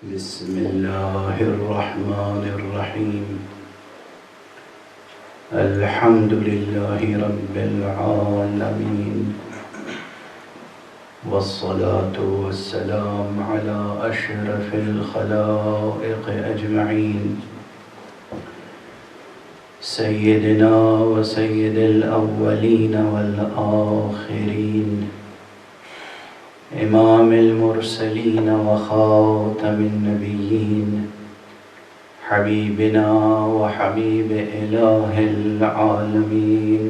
بسم الله الرحمن الرحيم. الحمد لله رب العالمين، والصلاة والسلام على أشرف الخلائق أجمعين، سيدنا وسيد الأولين والآخرين، إمام المرسلين وخاتم النبيين، حبيبنا وحبيب إله العالمين،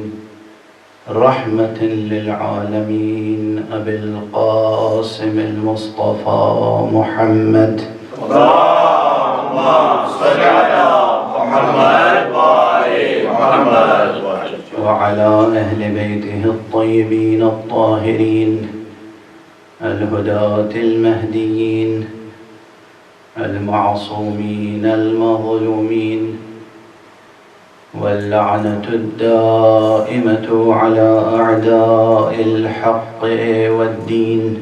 رحمة للعالمين، أبي القاسم المصطفى محمد. اللهم صل على محمد وآل محمد وعلى أهل بيته الطيبين الطاهرين الهداة المهديين المعصومين المظلومين، واللعنة الدائمة على أعداء الحق والدين.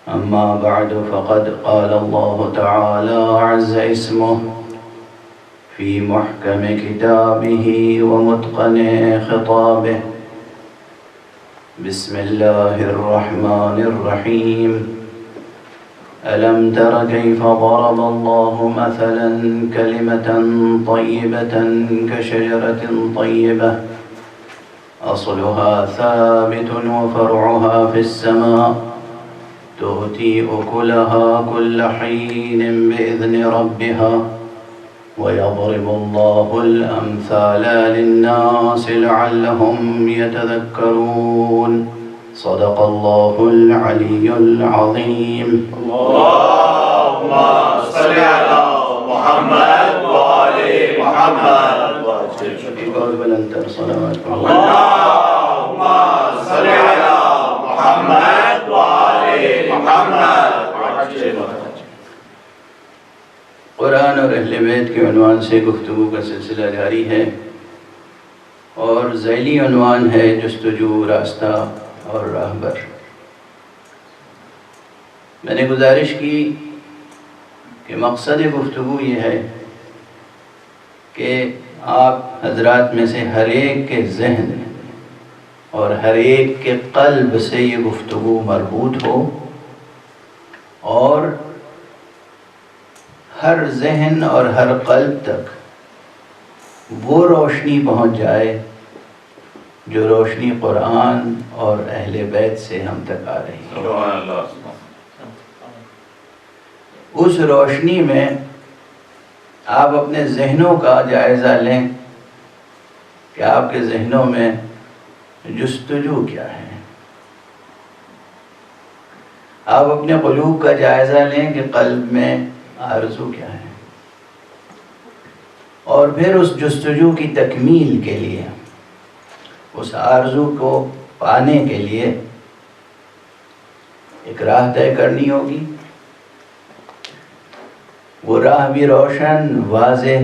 أما بعد، فقد قال الله تعالى عز اسمه في محكم كتابه ومتقن خطابه: بسم الله الرحمن الرحيم. ألم تر كيف ضرب الله مثلا كلمة طيبة كشجرة طيبة أصلها ثابت وفرعها في السماء تؤتي أكلها كل حين بإذن ربها ويضرب الله الأمثال للناس لعلهم يتذكرون. صدق الله العلي العظيم. اللهم صل على محمد وآل محمد بلندتر صلوات اللهم صل على محمد وآل محمد. قرآن اور اہل بیت کے عنوان سے گفتگو کا سلسلہ جاری ہے، اور ذیلی عنوان ہے جستجو، راستہ اور راہبر۔ میں نے گزارش کی کہ مقصد گفتگو یہ ہے کہ آپ حضرات میں سے ہر ایک کے ذہن اور ہر ایک کے قلب سے یہ گفتگو مربوط ہو، اور ہر ذہن اور ہر قلب تک وہ روشنی پہنچ جائے جو روشنی قرآن اور اہل بیت سے ہم تک آ رہی ہے۔ اس روشنی میں آپ اپنے ذہنوں کا جائزہ لیں کہ آپ کے ذہنوں میں جستجو کیا ہے۔ آپ اپنے قلوب کا جائزہ لیں کہ قلب میں آرزو کیا ہے، اور پھر اس جستجو کی تکمیل کے لیے، اس آرزو کو پانے کے لیے ایک راہ طے کرنی ہوگی۔ وہ راہ بھی روشن، واضح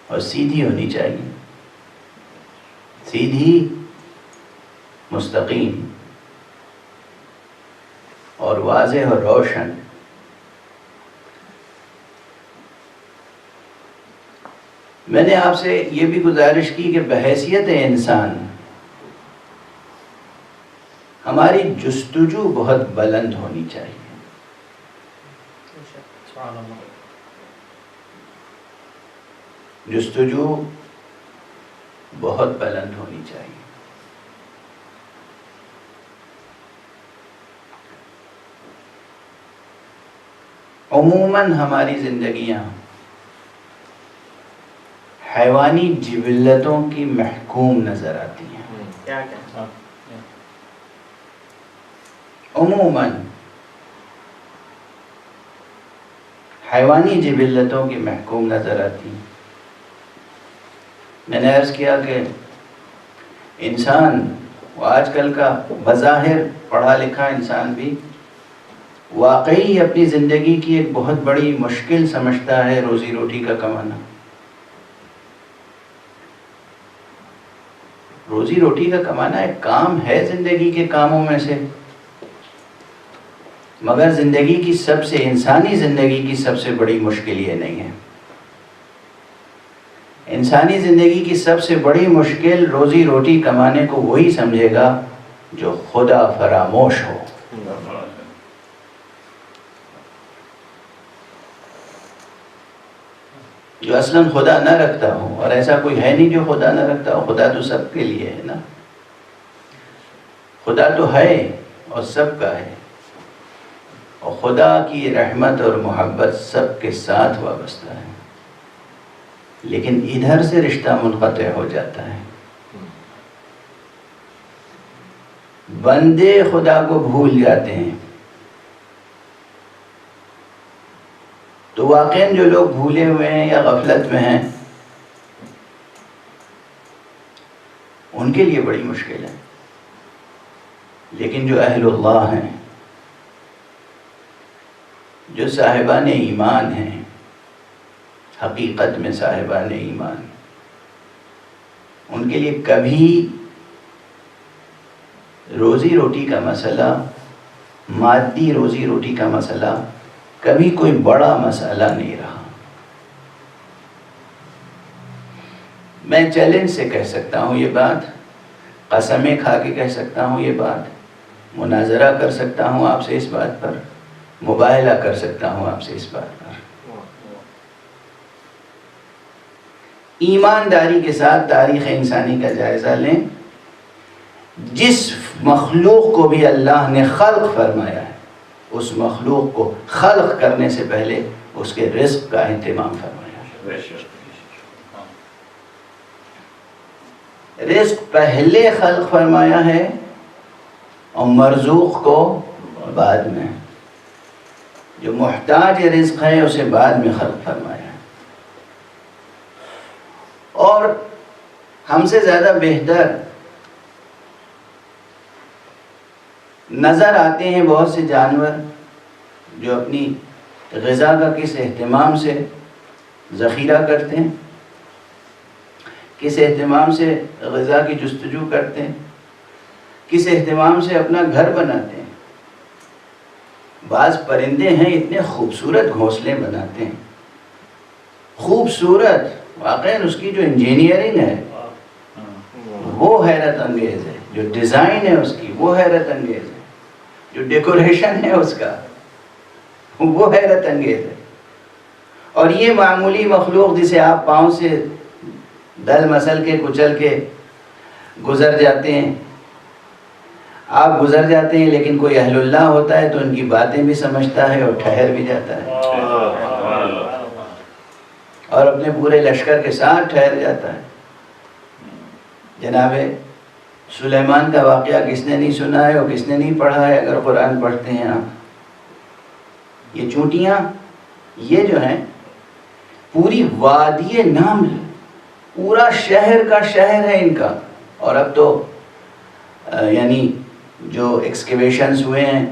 اور سیدھی ہونی چاہیے، سیدھی، مستقیم اور واضح اور روشن۔ میں نے آپ سے یہ بھی گزارش کی کہ بحیثیت انسان ہماری جستجو بہت بلند ہونی چاہیے۔ جستجو بہت بلند ہونی چاہیے۔ عموماً ہماری زندگیاں حیوانی جبلتوں کی محکوم نظر آتی ہیں۔ عموماً حیوانی جبلتوں کی محکوم نظر آتی ہیں۔ میں نے عرض کیا کہ انسان، وہ آج کل کا بظاہر پڑھا لکھا انسان بھی واقعی اپنی زندگی کی ایک بہت بڑی مشکل سمجھتا ہے روزی روٹی کا کمانا۔ روزی روٹی کا کمانا ایک کام ہے زندگی کے کاموں میں سے، مگر زندگی کی انسانی زندگی کی سب سے بڑی مشکل یہ نہیں ہے. انسانی زندگی کی سب سے بڑی مشکل روزی روٹی کمانے کو وہی سمجھے گا جو خدا فراموش ہو. جو اصلاً خدا نہ رکھتا ہو، اور ایسا کوئی ہے نہیں جو خدا نہ رکھتا ہو. خدا تو سب کے لیے ہے نا. خدا تو ہے اور سب کا ہے، اور خدا کی رحمت اور محبت سب کے ساتھ وابستہ ہے، لیکن ادھر سے رشتہ منقطع ہو جاتا ہے. بندے خدا کو بھول جاتے ہیں. تو واقعاً جو لوگ بھولے ہوئے ہیں یا غفلت میں ہیں ان کے لیے بڑی مشکل ہے. لیکن جو اہل اللہ ہیں، جو صاحبان ایمان ہیں، حقیقت میں صاحبان ایمان، ان کے لیے کبھی روزی روٹی کا مسئلہ، مادی روزی روٹی کا مسئلہ کبھی کوئی بڑا مسئلہ نہیں رہا. میں چیلنج سے کہہ سکتا ہوں یہ بات، قسمیں کھا کے کہہ سکتا ہوں یہ بات، مناظرہ کر سکتا ہوں آپ سے اس بات پر، مباہلہ کر سکتا ہوں آپ سے اس بات پر. ایمانداری کے ساتھ تاریخ انسانی کا جائزہ لیں. جس مخلوق کو بھی اللہ نے خلق فرمایا ہے، اس مخلوق کو خلق کرنے سے پہلے اس کے رزق کا اہتمام فرمایا. رزق پہلے خلق فرمایا ہے اور مرزوق کو بعد میں. جو محتاج رزق ہے اسے بعد میں خلق فرمایا ہے. اور ہم سے زیادہ بہتر نظر آتے ہیں بہت سے جانور جو اپنی غذا کا کس اہتمام سے ذخیرہ کرتے ہیں، کس اہتمام سے غذا کی جستجو کرتے ہیں، کس اہتمام سے اپنا گھر بناتے ہیں. بعض پرندے ہیں اتنے خوبصورت گھونسلے بناتے ہیں، خوبصورت، واقعاً اس کی جو انجینئرنگ ہے وہ حیرت انگیز ہے، جو ڈیزائن ہے اس کی وہ حیرت انگیز ہے، جو ڈیکوریشن ہے اس کا وہ حیرت انگیز ہے. اور یہ معمولی مخلوق جسے آپ پاؤں سے دل مسل کے کچل کے گزر جاتے ہیں، آپ گزر جاتے ہیں، لیکن کوئی اہل اللہ ہوتا ہے تو ان کی باتیں بھی سمجھتا ہے اور ٹھہر بھی جاتا ہے اور اپنے پورے لشکر کے ساتھ ٹھہر جاتا ہے. جناب سلیمان کا واقعہ کس نے نہیں سنا ہے اور کس نے نہیں پڑھا ہے اگر قرآن پڑھتے ہیں آپ. یہ چونٹیاں یہ جو ہیں پوری وادی نمل، پورا شہر کا شہر ہے ان کا. اور اب تو یعنی جو ایکسکیویشنز ہوئے ہیں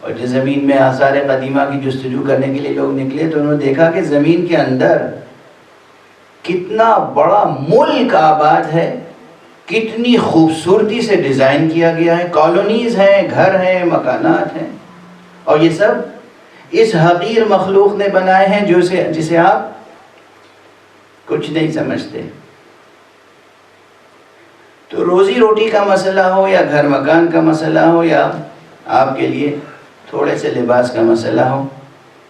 اور جو زمین میں آثار قدیمہ کی جستجو کرنے کے لیے لوگ نکلے تو انہوں نے دیکھا کہ زمین کے اندر کتنا بڑا ملک آباد ہے، کتنی خوبصورتی سے ڈیزائن کیا گیا ہے، کالونیز ہیں، گھر ہیں، مکانات ہیں، اور یہ سب اس حقیر مخلوق نے بنائے ہیں جسے آپ کچھ نہیں سمجھتے. تو روزی روٹی کا مسئلہ ہو یا گھر مکان کا مسئلہ ہو یا آپ کے لیے تھوڑے سے لباس کا مسئلہ ہو،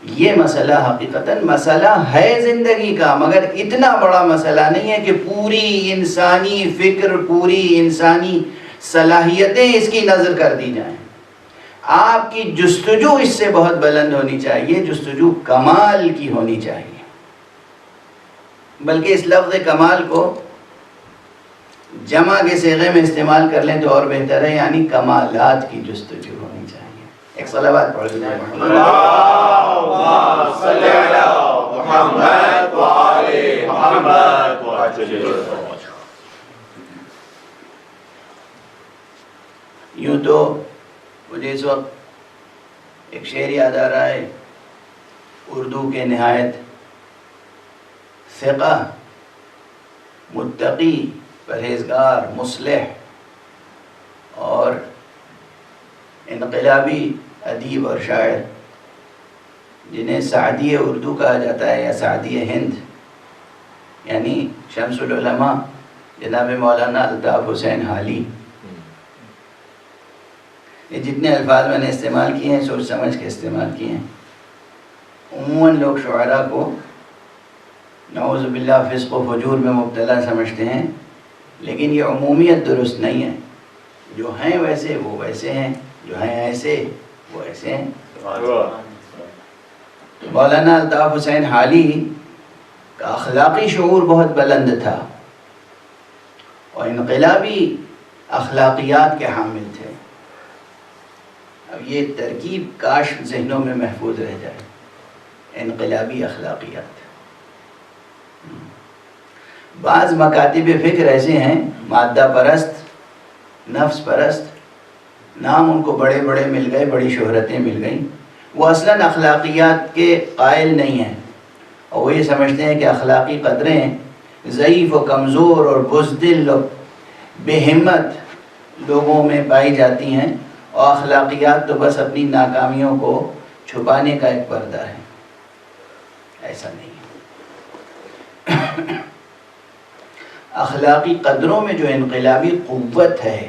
یہ مسئلہ حقیقتاً مسئلہ ہے زندگی کا، مگر اتنا بڑا مسئلہ نہیں ہے کہ پوری انسانی فکر، پوری انسانی صلاحیتیں اس کی نظر کر دی جائیں. آپ کی جستجو اس سے بہت بلند ہونی چاہیے، جستجو کمال کی ہونی چاہیے. بلکہ اس لفظ کمال کو جمع کے صیغے میں استعمال کر لیں تو اور بہتر ہے، یعنی کمالات کی جستجو ہونی چاہیے. ایک صلوات پڑھ لیجیے. اللهم صل على محمد وآل محمد. یوں تو مجھے اس وقت ایک شعر یاد آ رہا ہے اردو کے نہایت ثقہ، متقی، پرہیزگار، مصلح اور انقلابی ادیب اور شاعر جنہیں سعدی اردو کہا جاتا ہے یا سعدی ہند، یعنی شمس العلماء جناب مولانا الطاف حسین حالی، یہ جتنے الفاظ میں نے استعمال کیے ہیں سوچ سمجھ کے استعمال کیے ہیں۔ عموماً لوگ شعراء کو نعوذ باللہ فسق و فجور میں مبتلا سمجھتے ہیں، لیکن یہ عمومیت درست نہیں ہے۔ جو ہیں ویسے وہ ویسے ہیں، جو ہیں ایسے وہ ایسے ہیں۔ مولانا الطاف حسین حالی کا اخلاقی شعور بہت بلند تھا اور انقلابی اخلاقیات کے حامل تھے۔ اب یہ ترکیب کاش ذہنوں میں محفوظ رہ جائے، انقلابی اخلاقیات۔ بعض مکاتب فکر ایسے ہیں مادہ پرست، نفس پرست، نام ان کو بڑے بڑے مل گئے، بڑی شہرتیں مل گئیں، وہ اصلاً اخلاقیات کے قائل نہیں ہیں، اور وہ یہ سمجھتے ہیں کہ اخلاقی قدریں ضعیف و کمزور اور بزدل اور بے ہمت لوگوں میں پائی جاتی ہیں، اور اخلاقیات تو بس اپنی ناکامیوں کو چھپانے کا ایک پردہ ہے۔ ایسا نہیں ہے۔ اخلاقی قدروں میں جو انقلابی قوت ہے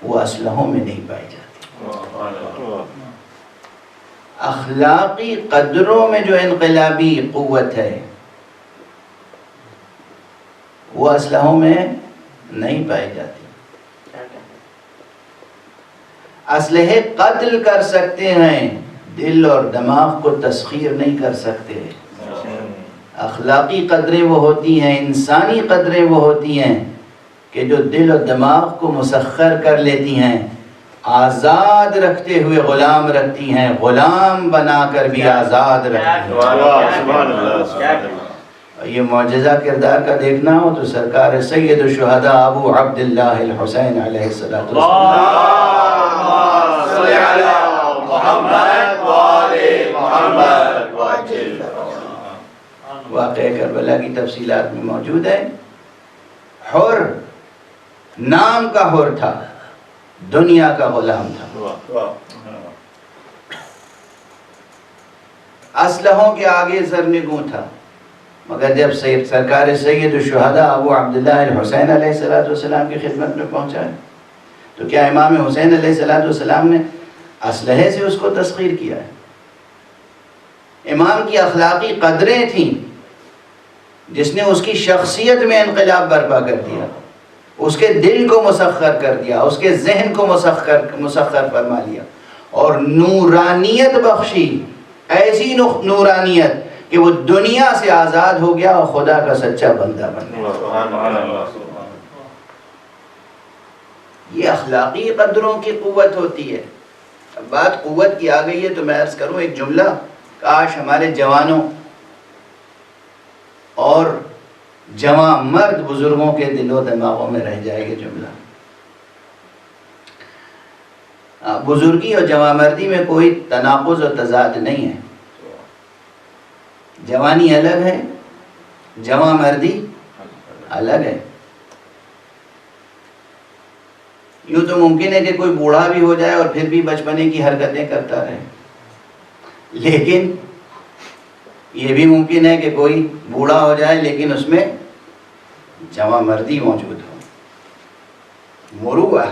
وہ اسلحوں میں نہیں پائی جاتی۔ اخلاقی قدروں میں جو انقلابی قوت ہے وہ اسلحوں میں نہیں پائی جاتی۔ اسلحے قتل کر سکتے ہیں، دل اور دماغ کو تسخیر نہیں کر سکتے۔ اخلاقی قدریں وہ ہوتی ہیں، انسانی قدریں وہ ہوتی ہیں کہ جو دل و دماغ کو مسخر کر لیتی ہیں، آزاد رکھتے ہوئے غلام رکھتی ہیں، غلام بنا کر بھی آزاد رکھتی ہیں۔ یہ معجزہ کردار کا دیکھنا ہو تو سرکار سید الشہداء ابو عبداللہ الحسین علیہ الصلوۃ واقعہ کربلا کی تفصیلات میں موجود ہے۔ حر، نام کا حر تھا، دنیا کا غلام تھا، اسلحوں کے آگے سرنگوں تھا، مگر جب سرکار سید الشہداء ابو عبداللہ الحسین علیہ السلام کی خدمت میں پہنچا ہے تو کیا امام حسین علیہ السلام نے اسلحے سے اس کو تسخیر کیا ہے؟ امام کی اخلاقی قدریں تھیں جس نے اس کی شخصیت میں انقلاب برپا کر دیا، اس کے دل کو مسخر کر دیا، اس کے ذہن کو مسخر فرما لیا، اور نورانیت بخشی، ایسی نورانیت کہ وہ دنیا سے آزاد ہو گیا اور خدا کا سچا بندہ بن گیا۔ یہ اخلاقی قدروں کی قوت ہوتی ہے۔ اب بات قوت کی آ گئی ہے تو میں عرض کروں ایک جملہ، کاش ہمارے جوانوں اور جوان مرد بزرگوں کے دل و دماغوں میں رہ جائے گا جملہ۔ بزرگی اور جوان مردی میں کوئی تناقض اور تضاد نہیں ہے، جوانی الگ ہے، جوان مردی الگ ہے۔ یوں تو ممکن ہے کہ کوئی بوڑھا بھی ہو جائے اور پھر بھی بچپنے کی حرکتیں کرتا رہے، لیکن یہ بھی ممکن ہے کہ کوئی بوڑھا ہو جائے لیکن اس میں جوان مردی موجود ہو۔ مروءہ،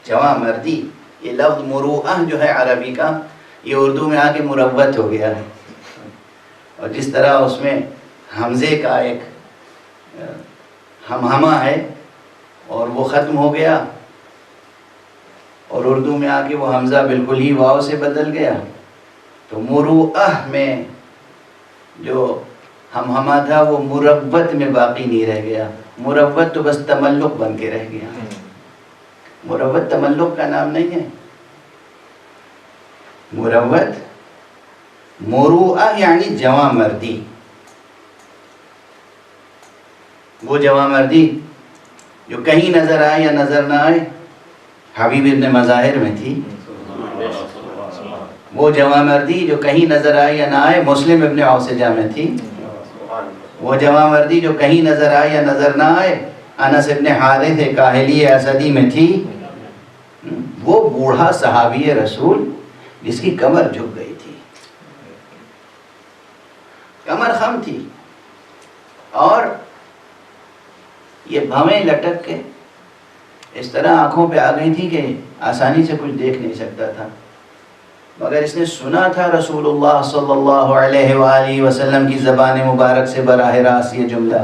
جوان مردی، یہ لفظ مروءہ جو ہے عربی کا، یہ اردو میں آ کے مروت ہو گیا ہے، اور جس طرح اس میں حمزے کا ایک ہمہمہ ہے اور وہ ختم ہو گیا، اور اردو میں آ کے وہ حمزہ بالکل ہی واو سے بدل گیا، تو مروءہ میں جو ہمہمہ تھا وہ مروت میں باقی نہیں رہ گیا۔ مروت تو بس تملق بن کے رہ گیا، مروت تملق کا نام نہیں ہے۔ مروت، مروءہ یعنی جوان مردی، وہ جوان مردی جو کہیں نظر آئے یا نظر نہ آئے، حبیب ابن مظاہر میں تھی۔ وہ جوان مردی جو کہیں نظر آئے یا نہ آئے، مسلم ابن عوسجہ میں تھی۔ وہ جوان مردی جو کہیں نظر آئے یا نظر نہ آئے، انس ابن حارث کاہلی اسدی میں تھی۔ وہ بوڑھا صحابی رسول جس کی کمر جھک گئی تھی، کمر خم تھی، اور یہ بھویں لٹک کے اس طرح آنکھوں پہ آ گئی تھی کہ آسانی سے کچھ دیکھ نہیں سکتا تھا، مگر اس نے سنا تھا رسول اللہ صلی اللہ علیہ وآلہ وسلم کی زبان مبارک سے براہ راست یہ جملہ،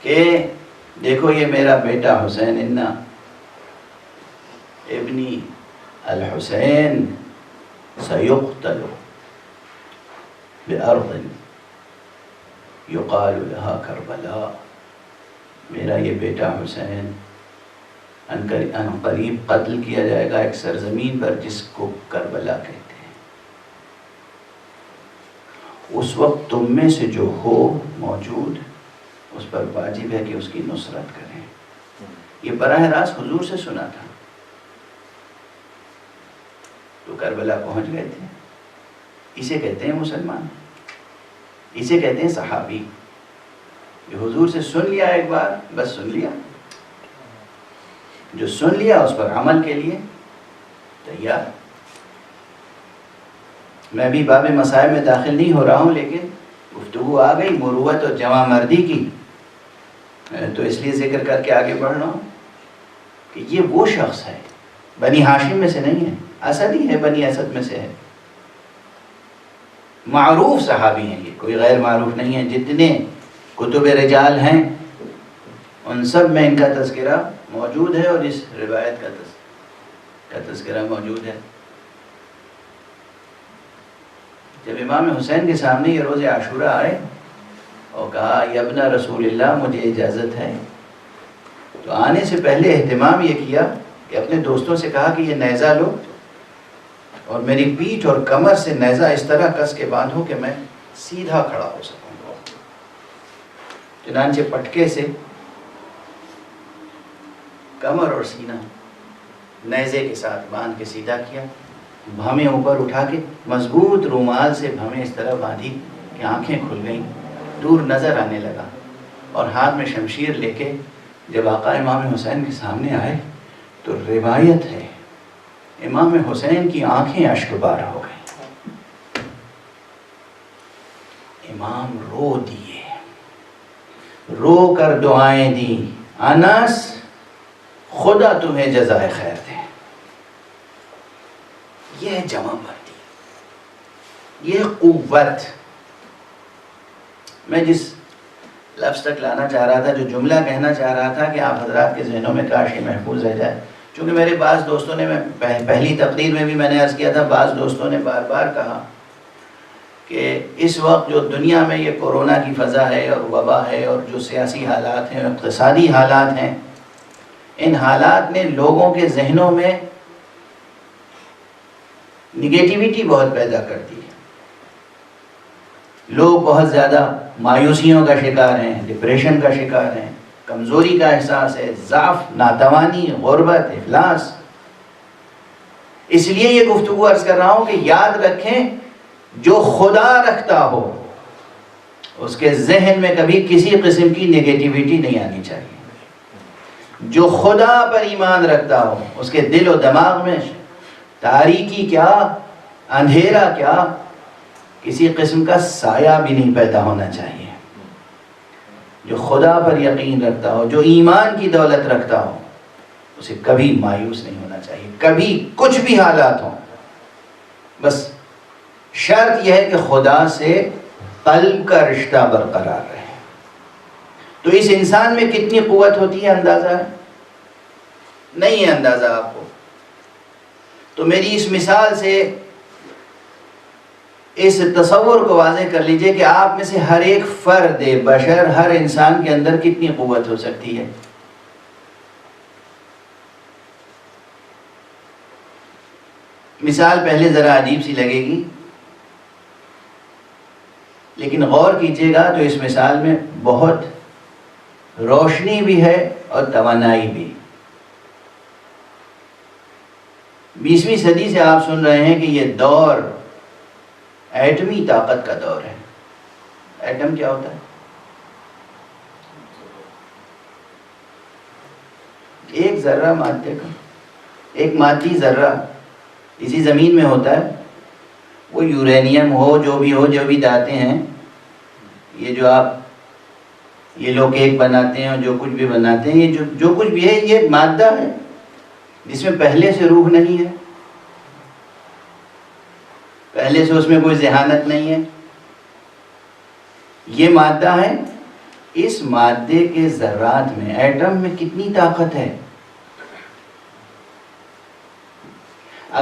کہ دیکھو یہ میرا بیٹا حسین انا ابنی الحسین سیقتل بأرض یقال لها کربلا، میرا یہ بیٹا حسین ان قریب قتل کیا جائے گا ایک سرزمین پر جس کو کربلا کہتے ہیں۔ اس وقت تم میں سے جو ہو موجود اس پر واجب ہے کہ اس کی نصرت کریں۔ یہ براہ راست حضور سے سنا تھا، تو کربلا پہنچ گئے تھے۔ اسے کہتے ہیں مسلمان، اسے کہتے ہیں صحابی۔ جو حضور سے سن لیا ایک بار، بس سن لیا، جو سن لیا اس پر عمل کے لیے تیار۔ میں بھی باب مسائل میں داخل نہیں ہو رہا ہوں، لیکن گفتگو آ گئی مروت اور جوان مردی کی، تو اس لیے ذکر کر کے آگے بڑھ رہا ہوں کہ یہ وہ شخص ہے، بنی ہاشم میں سے نہیں ہے، اسدی ہے، بنی اسد میں سے ہے، معروف صحابی ہیں، یہ کوئی غیر معروف نہیں ہے۔ جتنے کتب رجال ہیں ان سب میں ان کا تذکرہ موجود ہے، اور اس روایت کا تذکرہ موجود ہے۔ جب امام حسین کے سامنے یہ روز عاشورہ آئے اور کہا یا ابن رسول اللہ مجھے اجازت ہے، تو آنے سے پہلے اہتمام یہ کیا کہ اپنے دوستوں سے کہا کہ یہ نیزہ لو اور میری پیٹھ اور کمر سے نیزہ اس طرح کس کے باندھو کہ میں سیدھا کھڑا ہو سکوں۔ چنانچہ پٹکے سے کمر اور سینہ نیزے کے ساتھ باندھ کے سیدھا کیا، بھویں اوپر اٹھا کے مضبوط رومال سے بھویں اس طرح باندھی کہ آنکھیں کھل گئیں، دور نظر آنے لگا، اور ہاتھ میں شمشیر لے کے جب آقا امام حسین کے سامنے آئے تو روایت ہے امام حسین کی آنکھیں اشک بار ہو گئیں، امام رو دیے، رو کر دعائیں دیں، انس خدا تمہیں جزائے خیر دے۔ یہ ہے جمع مردی، یہ قوت۔ میں جس لفظ تک لانا چاہ رہا تھا، جو جملہ کہنا چاہ رہا تھا کہ آپ حضرات کے ذہنوں میں کاش یہ محفوظ رہ جائے، چونکہ میرے بعض دوستوں نے، میں پہلی تقریر میں بھی میں نے عرض کیا تھا، بعض دوستوں نے بار بار کہا کہ اس وقت جو دنیا میں یہ کورونا کی فضا ہے اور وبا ہے اور جو سیاسی حالات ہیں، اقتصادی حالات ہیں، ان حالات نے لوگوں کے ذہنوں میں نگیٹیویٹی بہت پیدا کر دی ہے۔ لوگ بہت زیادہ مایوسیوں کا شکار ہیں، ڈپریشن کا شکار ہیں، کمزوری کا احساس ہے، ضعف، ناتوانی، غربت، افلاس۔ اس لیے یہ گفتگو عرض کر رہا ہوں کہ یاد رکھیں جو خدا رکھتا ہو اس کے ذہن میں کبھی کسی قسم کی نگیٹیویٹی نہیں آنی چاہیے۔ جو خدا پر ایمان رکھتا ہو اس کے دل و دماغ میں تاریکی کیا، اندھیرا کیا، کسی قسم کا سایہ بھی نہیں پیدا ہونا چاہیے۔ جو خدا پر یقین رکھتا ہو، جو ایمان کی دولت رکھتا ہو، اسے کبھی مایوس نہیں ہونا چاہیے، کبھی کچھ بھی حالات ہوں۔ بس شرط یہ ہے کہ خدا سے قلب کا رشتہ برقرار رہے۔ تو اس انسان میں کتنی قوت ہوتی ہے اندازہ ہے؟ نہیں ہے اندازہ آپ کو۔ تو میری اس مثال سے اس تصور کو واضح کر لیجئے کہ آپ میں سے ہر ایک فرد بشر، ہر انسان کے اندر کتنی قوت ہو سکتی ہے۔ مثال پہلے ذرا عجیب سی لگے گی، لیکن غور کیجئے گا تو اس مثال میں بہت روشنی بھی ہے اور توانائی بھی۔ 20ویں صدی سے آپ سن رہے ہیں کہ یہ دور ایٹمی طاقت کا دور ہے۔ ایٹم کیا ہوتا ہے؟ ایک ذرہ مادے کا، ایک مادی ذرہ اسی زمین میں ہوتا ہے، وہ یورینیم ہو، جو بھی دھاتیں ہیں، یہ جو آپ یہ لوگ کیک بناتے ہیں اور جو کچھ بھی بناتے ہیں، یہ جو کچھ بھی ہے یہ مادہ ہے جس میں پہلے سے روح نہیں ہے، پہلے سے اس میں کوئی ذہانت نہیں ہے، یہ مادہ ہے۔ اس مادے کے ذرات میں، ایٹم میں کتنی طاقت ہے؟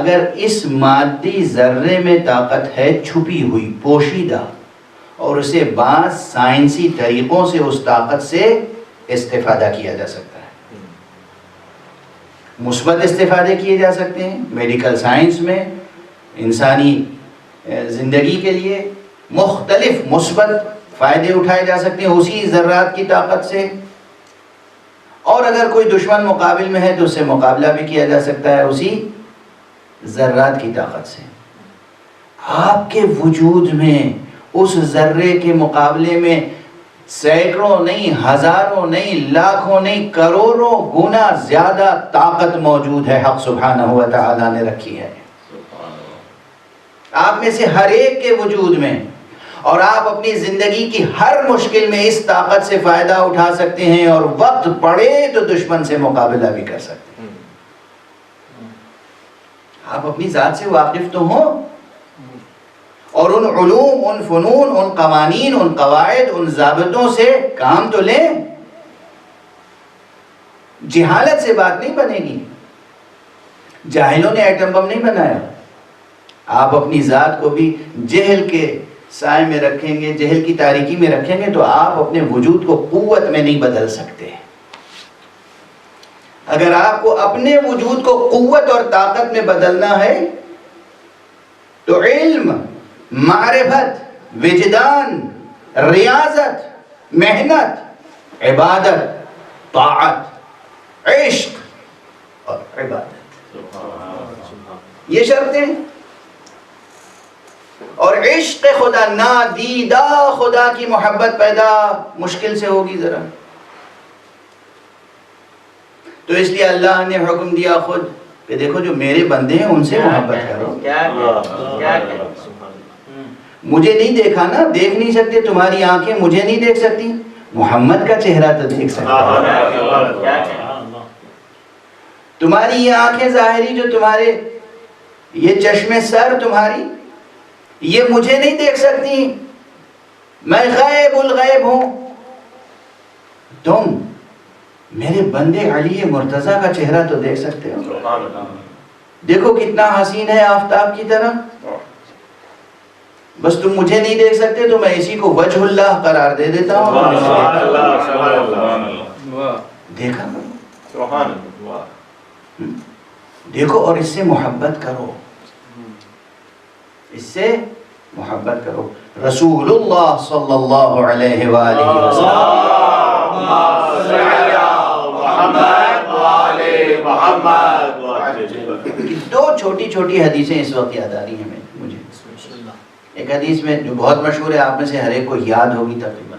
اگر اس مادی ذرے میں طاقت ہے چھپی ہوئی، پوشیدہ، اور اسے بعض سائنسی طریقوں سے اس طاقت سے استفادہ کیا جا سکتا ہے، مثبت استفادے کیے جا سکتے ہیں میڈیکل سائنس میں، انسانی زندگی کے لیے مختلف مثبت فائدے اٹھائے جا سکتے ہیں اسی ذرات کی طاقت سے، اور اگر کوئی دشمن مقابل میں ہے تو اس سے مقابلہ بھی کیا جا سکتا ہے اسی ذرات کی طاقت سے۔ آپ کے وجود میں اس ذرے کے مقابلے میں سینکڑوں نہیں، ہزاروں نہیں، لاکھوں نہیں، کروڑوں گنا زیادہ طاقت موجود ہے، حق سبحانہ و تعالی نے رکھی ہے آپ میں سے ہر ایک کے وجود میں، اور آپ اپنی زندگی کی ہر مشکل میں اس طاقت سے فائدہ اٹھا سکتے ہیں، اور وقت پڑے تو دشمن سے مقابلہ بھی کر سکتے ہیں۔ آپ اپنی ذات سے واقف تو ہوں، اور ان علوم، ان فنون، ان قوانین، ان قواعد، ان ضابطوں سے کام تو لیں۔ جہالت سے بات نہیں بنے گی، جاہلوں نے ایٹم بم نہیں بنایا۔ آپ اپنی ذات کو بھی جہل کے سائے میں رکھیں گے، جہل کی تاریکی میں رکھیں گے تو آپ اپنے وجود کو قوت میں نہیں بدل سکتے۔ اگر آپ کو اپنے وجود کو قوت اور طاقت میں بدلنا ہے تو علم، معرفت، وجدان، ریاضت، محنت، عبادت، طاعت، عشق اور عبادت، یہ شرطیں۔ اور عشق خدا، نادیدہ خدا کی محبت پیدا مشکل سے ہوگی ذرا، تو اس لیے اللہ نے حکم دیا خود کہ دیکھو جو میرے بندے ہیں ان سے محبت کرو۔ مجھے نہیں دیکھا نا، دیکھ نہیں سکتے، تمہاری آنکھیں مجھے نہیں دیکھ سکتی، محمد کا چہرہ تو دیکھ سکتے۔ تمہاری یہ آنکھیں ظاہری، جو تمہارے یہ چشم سر تمہاری، یہ مجھے نہیں دیکھ سکتی، میں غیب الغیب ہوں۔ تم میرے بندے علی مرتضیٰ کا چہرہ تو دیکھ سکتے ہو، دیکھو کتنا حسین ہے آفتاب کی طرح، بس تم مجھے نہیں دیکھ سکتے تو میں اسی کو وجہ اللہ قرار دے دیتا ہوں۔ دیکھا، دیکھو اور اس سے محبت کرو، اس سے محبت کرو۔ رسول اللہ صلی اللہ علیہ وآلہ وسلم، دو چھوٹی چھوٹی حدیثیں اس وقت یاد آ رہی ہیں مجھے۔ ایک حدیث میں جو بہت مشہور ہے، آپ میں سے ہر ایک کو یاد ہوگی تقریباً،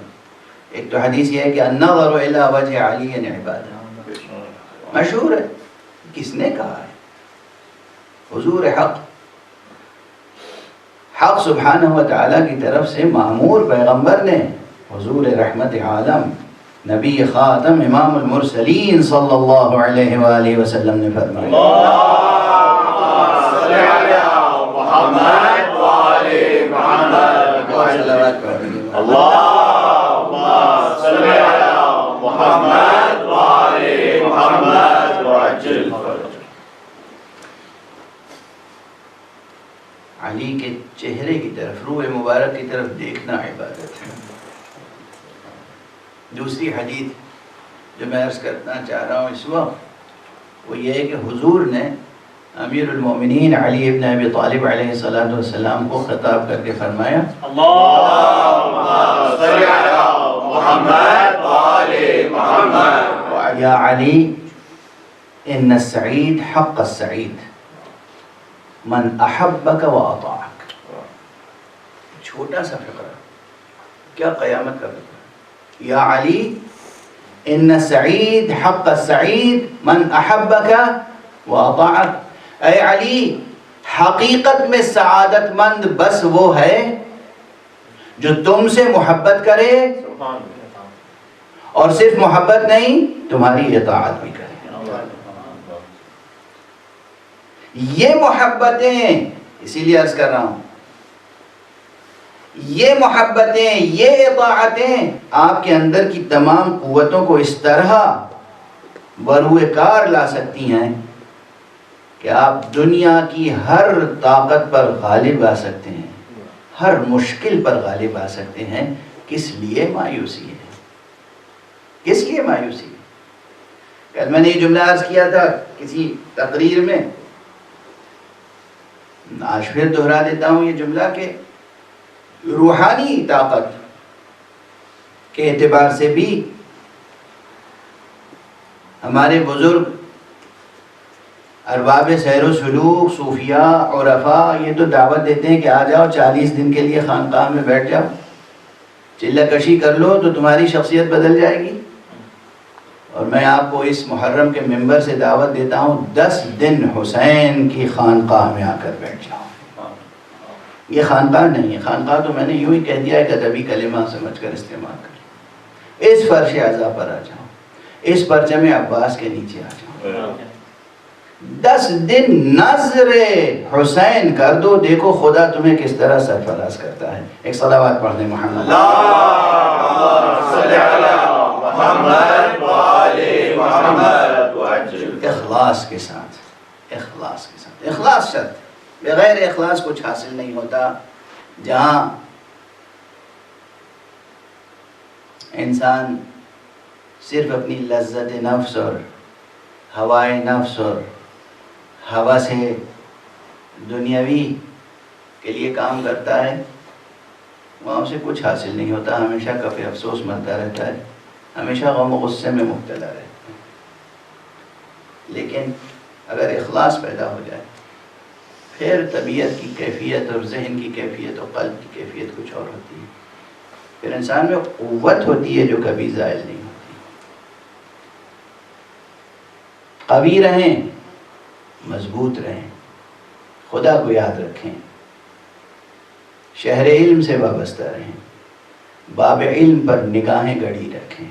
ایک تو حدیث یہ ہے کہ النظر الی وجہ علی عبادہ، مشہور ہے، کس نے کہا ہے؟ حضور حق سبحانہ و تعالیٰ کی طرف سے مامور پیغمبر نے، حضور رحمت عالم، نبی خاتم، امام المرسلین صلی اللہ علیہ وآلہ وسلم نے فرمایا، علی کے چہرے کی طرف، روح مبارک کی طرف دیکھنا عبادت ہے۔ دوسری حدیث جو میں عرض کرنا چاہ رہا ہوں اس وقت وہ یہ ہے کہ حضور نے امیر المومنین علی ابن ابی طالب علیہ السلام کو خطاب کر کے فرمایا، اللہم صل علی محمد وآل محمد، یا علی ان السعید حق السعید من احبک و اطاعک۔ چھوٹا سا فقرہ، کیا قیامت کا فقرہ۔ یا علی ان سعید حق السعید من احبک واطاعک، اے علی حقیقت میں سعادت مند بس وہ ہے جو تم سے محبت کرے اور صرف محبت نہیں تمہاری اطاعت بھی کرے۔ یہ محبتیں، اسی لیے عرض کر رہا ہوں، یہ محبتیں، یہ اطاعتیں آپ کے اندر کی تمام قوتوں کو اس طرح بروئے کار لا سکتی ہیں کہ آپ دنیا کی ہر طاقت پر غالب آ سکتے ہیں، ہر مشکل پر غالب آ سکتے ہیں۔ کس لیے مایوسی ہے؟ کس لیے مایوسی ہے؟ کل میں نے یہ جملہ عرض کیا تھا کسی تقریر میں، آج پھر دہرا دیتا ہوں یہ جملہ کہ روحانی طاقت کے اعتبار سے بھی ہمارے بزرگ ارباب سیر و سلوک، صوفیاء، عرفاء یہ تو دعوت دیتے ہیں کہ آ جاؤ 40 دن کے لیے خانقاہ میں بیٹھ جاؤ، چلہ کشی کر لو تو تمہاری شخصیت بدل جائے گی۔ اور میں آپ کو اس محرم کے منبر سے دعوت دیتا ہوں 10 دن حسین کی خانقاہ میں آ کر بیٹھ جاؤ۔ یہ خانقاہ نہیں ہے، خانقاہ تو میں نے یوں ہی کہہ دیا ایک ادبی کلمہ سمجھ کر استعمال کر، اس فرش اعضا پر آ جاؤ، اس پرچم عباس کے نیچے آ جاؤ، 10 دن نظر حسین کر دو، دیکھو خدا تمہیں کس طرح سرفراز کرتا ہے۔ ایک صلوات پڑھ دیں محمد اللہم صلی علی محمد وآل محمد، اخلاص کے ساتھ، اخلاص کے ساتھ، اخلاص شرط، بغیر اخلاص کچھ حاصل نہیں ہوتا۔ جہاں انسان صرف اپنی لذت نفس اور ہوائے نفس اور ہوا سے دنیاوی کے لیے کام کرتا ہے، وہاں سے کچھ حاصل نہیں ہوتا، ہمیشہ کف افسوس مرتا رہتا ہے، ہمیشہ غم و غصے میں مبتلا رہتا ہے۔ لیکن اگر اخلاص پیدا ہو جائے پھر طبیعت کی کیفیت اور ذہن کی کیفیت اور قلب کی کیفیت کچھ اور ہوتی ہے، پھر انسان میں قوت ہوتی ہے جو کبھی زائل نہیں ہوتی۔ قوی رہیں، مضبوط رہیں، خدا کو یاد رکھیں، شہر علم سے وابستہ رہیں، باب علم پر نگاہیں گڑی رکھیں،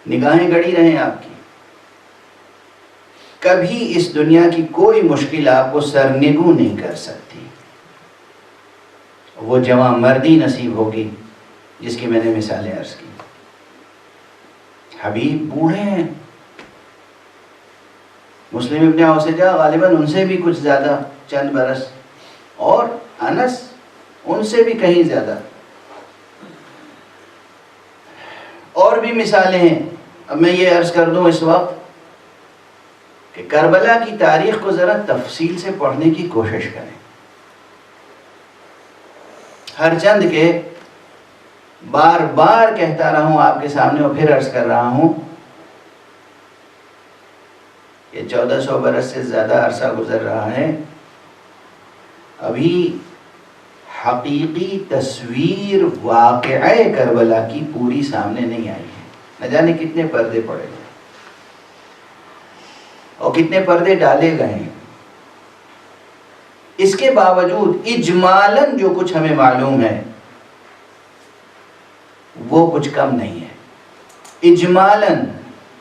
نگاہیں گڑی رہیں آپ کی۔ کبھی اس دنیا کی کوئی مشکل آپ کو سرنگوں نہیں کر سکتی۔ وہ جوان مردی نصیب ہوگی جس کی میں نے مثالیں عرض کی۔ حبیب بوڑھے ہیں، مسلم ابن اوسجہ غالباً ان سے بھی کچھ زیادہ چند برس، اور انس ان سے بھی کہیں زیادہ، اور بھی مثالیں ہیں۔ اب میں یہ عرض کر دوں اس وقت کہ کربلا کی تاریخ کو ذرا تفصیل سے پڑھنے کی کوشش کریں، ہر چند کے بار بار کہتا رہا ہوں آپ کے سامنے اور پھر عرض کر رہا ہوں کہ 1400 برس سے زیادہ عرصہ گزر رہا ہے، ابھی حقیقی تصویر واقعہ کربلا کی پوری سامنے نہیں آئی ہے۔ نہ جانے کتنے پردے پڑے گئے اور کتنے پردے ڈالے گئے ہیں۔ اس کے باوجود اجمالاً جو کچھ ہمیں معلوم ہے وہ کچھ کم نہیں ہے۔ اجمالاً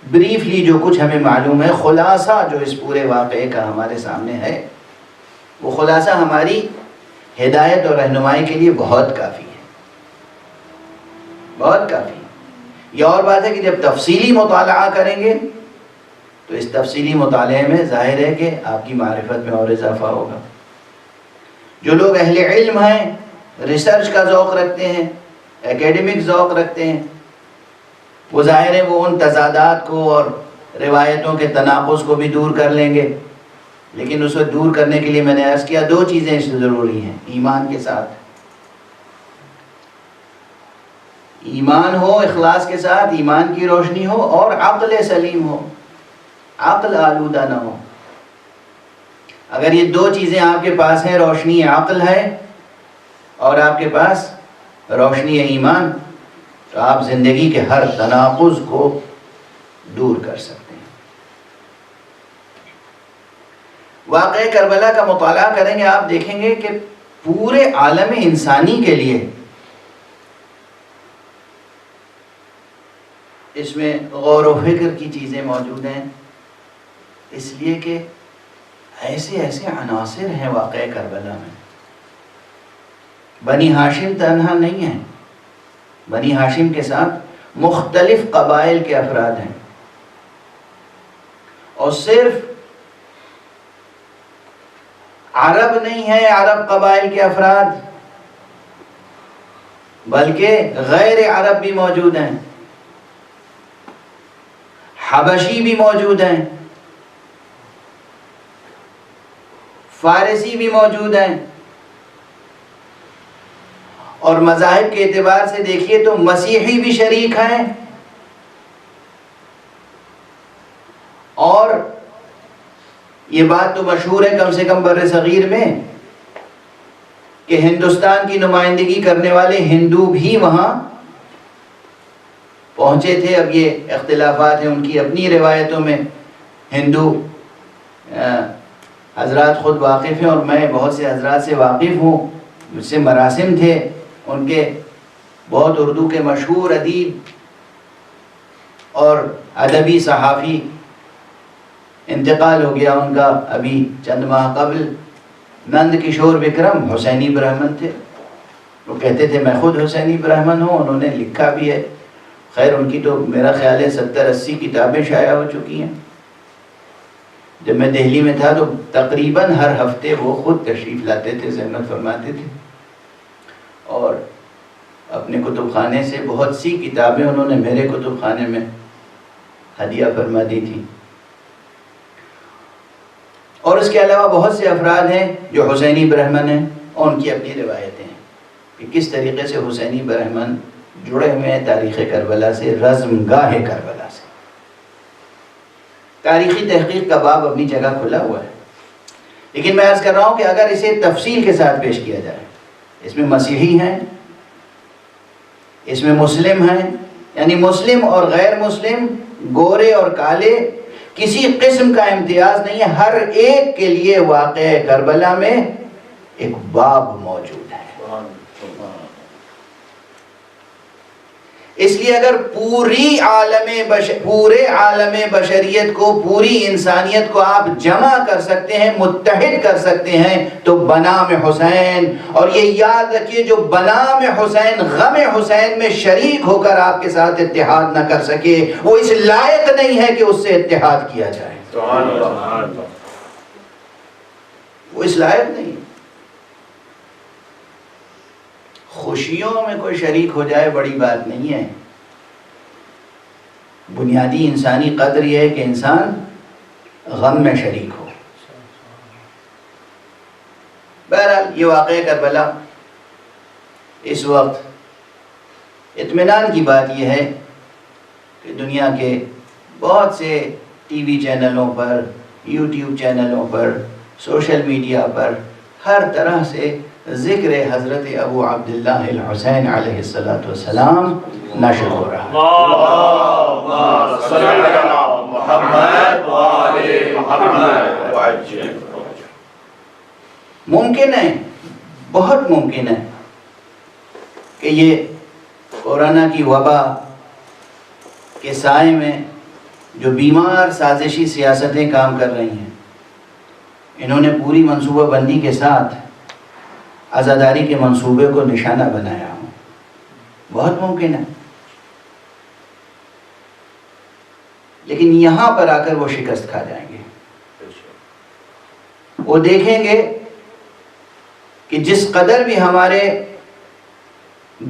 بریفلی جو کچھ ہمیں معلوم ہے، خلاصہ جو اس پورے واقعے کا ہمارے سامنے ہے، وہ خلاصہ ہماری ہدایت اور رہنمائی کے لیے بہت کافی ہے، بہت کافی ہے۔ یہ اور بات ہے کہ جب تفصیلی مطالعہ کریں گے تو اس تفصیلی مطالعے میں ظاہر ہے کہ آپ کی معرفت میں اور اضافہ ہوگا۔ جو لوگ اہل علم ہیں، ریسرچ کا ذوق رکھتے ہیں، ایکیڈمک ذوق رکھتے ہیں، وہ ظاہر ہے وہ ان تضادات کو اور روایتوں کے تناقض کو بھی دور کر لیں گے، لیکن اس کو دور کرنے کے لیے میں نے عرض کیا 2 چیزیں اس سے ضروری ہیں۔ ایمان کے ساتھ، ایمان ہو اخلاص کے ساتھ، ایمان کی روشنی ہو، اور عقل سلیم ہو، عقل آلودہ نہ ہو۔ اگر یہ 2 چیزیں آپ کے پاس ہیں، روشنی عقل ہے اور آپ کے پاس روشنی ایمان، تو آپ زندگی کے ہر تناقض کو دور کر سکتے ہیں۔ واقعہ کربلا کا مطالعہ کریں گے، آپ دیکھیں گے کہ پورے عالم انسانی کے لیے اس میں غور و فکر کی چیزیں موجود ہیں، اس لیے کہ ایسے عناصر ہیں واقعہ کربلا میں۔ بنی ہاشم تنہا نہیں ہیں، بنی ہاشم کے ساتھ مختلف قبائل کے افراد ہیں، اور صرف عرب نہیں ہیں، عرب قبائل کے افراد، بلکہ غیر عرب بھی موجود ہیں، حبشی بھی موجود ہیں، فارسی بھی موجود ہیں، اور مذاہب کے اعتبار سے دیکھیے تو مسیحی بھی شریک ہیں، اور یہ بات تو مشہور ہے کم سے کم بر صغیر میں کہ ہندوستان کی نمائندگی کرنے والے ہندو بھی وہاں پہنچے تھے۔ اب یہ اختلافات ہیں ان کی اپنی روایتوں میں، ہندو حضرات خود واقف ہیں، اور میں بہت سے حضرات سے واقف ہوں، مجھ سے مراسم تھے ان کے، بہت اردو کے مشہور ادیب اور ادبی صحافی، انتقال ہو گیا ان کا ابھی چند ماہ قبل، نند کشور وکرم حسینی برہمن تھے۔ وہ کہتے تھے میں خود حسینی برہمن ہوں، انہوں نے لکھا بھی ہے، خیر ان کی تو میرا خیال ہے 70-80 کتابیں شائع ہو چکی ہیں۔ جب میں دہلی میں تھا تو تقریباً ہر ہفتے وہ خود تشریف لاتے تھے، زحمت فرماتے تھے، اور اپنے کتب خانے سے بہت سی کتابیں انہوں نے میرے کتب خانے میں ہدیہ فرما دی تھی۔ اور اس کے علاوہ بہت سے افراد ہیں جو حسینی برہمن ہیں، اور ان کی اپنی روایتیں ہیں کہ کس طریقے سے حسینی برہمن جڑے ہوئے ہیں تاریخ کربلا سے، رزم گاہ کربلا سے۔ تاریخی تحقیق کا باب اپنی جگہ کھلا ہوا ہے، لیکن میں عرض کر رہا ہوں کہ اگر اسے تفصیل کے ساتھ پیش کیا جائے، اس میں مسیحی ہیں، اس میں مسلم ہیں، یعنی مسلم اور غیر مسلم، گورے اور کالے، کسی قسم کا امتیاز نہیں ہے، ہر ایک کے لیے واقعہ کربلا میں ایک باب موجود ہے۔ اس لیے اگر پورے عالم بشریت کو، پوری انسانیت کو آپ جمع کر سکتے ہیں، متحد کر سکتے ہیں، تو بنام حسین، اور یہ یاد رکھیے جو بنام حسین، غم حسین میں شریک ہو کر آپ کے ساتھ اتحاد نہ کر سکے، وہ اس لائق نہیں ہے کہ اس سے اتحاد کیا جائے، وہ اس لائق نہیں۔ خوشیوں میں کوئی شریک ہو جائے بڑی بات نہیں ہے، بنیادی انسانی قدر یہ ہے کہ انسان غم میں شریک ہو۔ بہرحال یہ واقعہ کربلا اس وقت اطمینان کی بات یہ ہے کہ دنیا کے بہت سے ٹی وی چینلوں پر، یوٹیوب چینلوں پر، سوشل میڈیا پر ہر طرح سے ذکر حضرت ابو عبداللہ الحسین علیہ السلام نشر ہو رہا ہے۔ اللہم صلی علی محمد و آل محمد وعجل۔ ممکن ہے، بہت ممکن ہے کہ یہ کورونا کی وبا کے سائے میں جو بیمار سازشی سیاستیں کام کر رہی ہیں، انہوں نے پوری منصوبہ بندی کے ساتھ عزاداری کے منصوبے کو نشانہ بنایا ہو، بہت ممکن ہے، لیکن یہاں پر آ کر وہ شکست کھا جائیں گے۔ وہ دیکھیں گے کہ جس قدر بھی ہمارے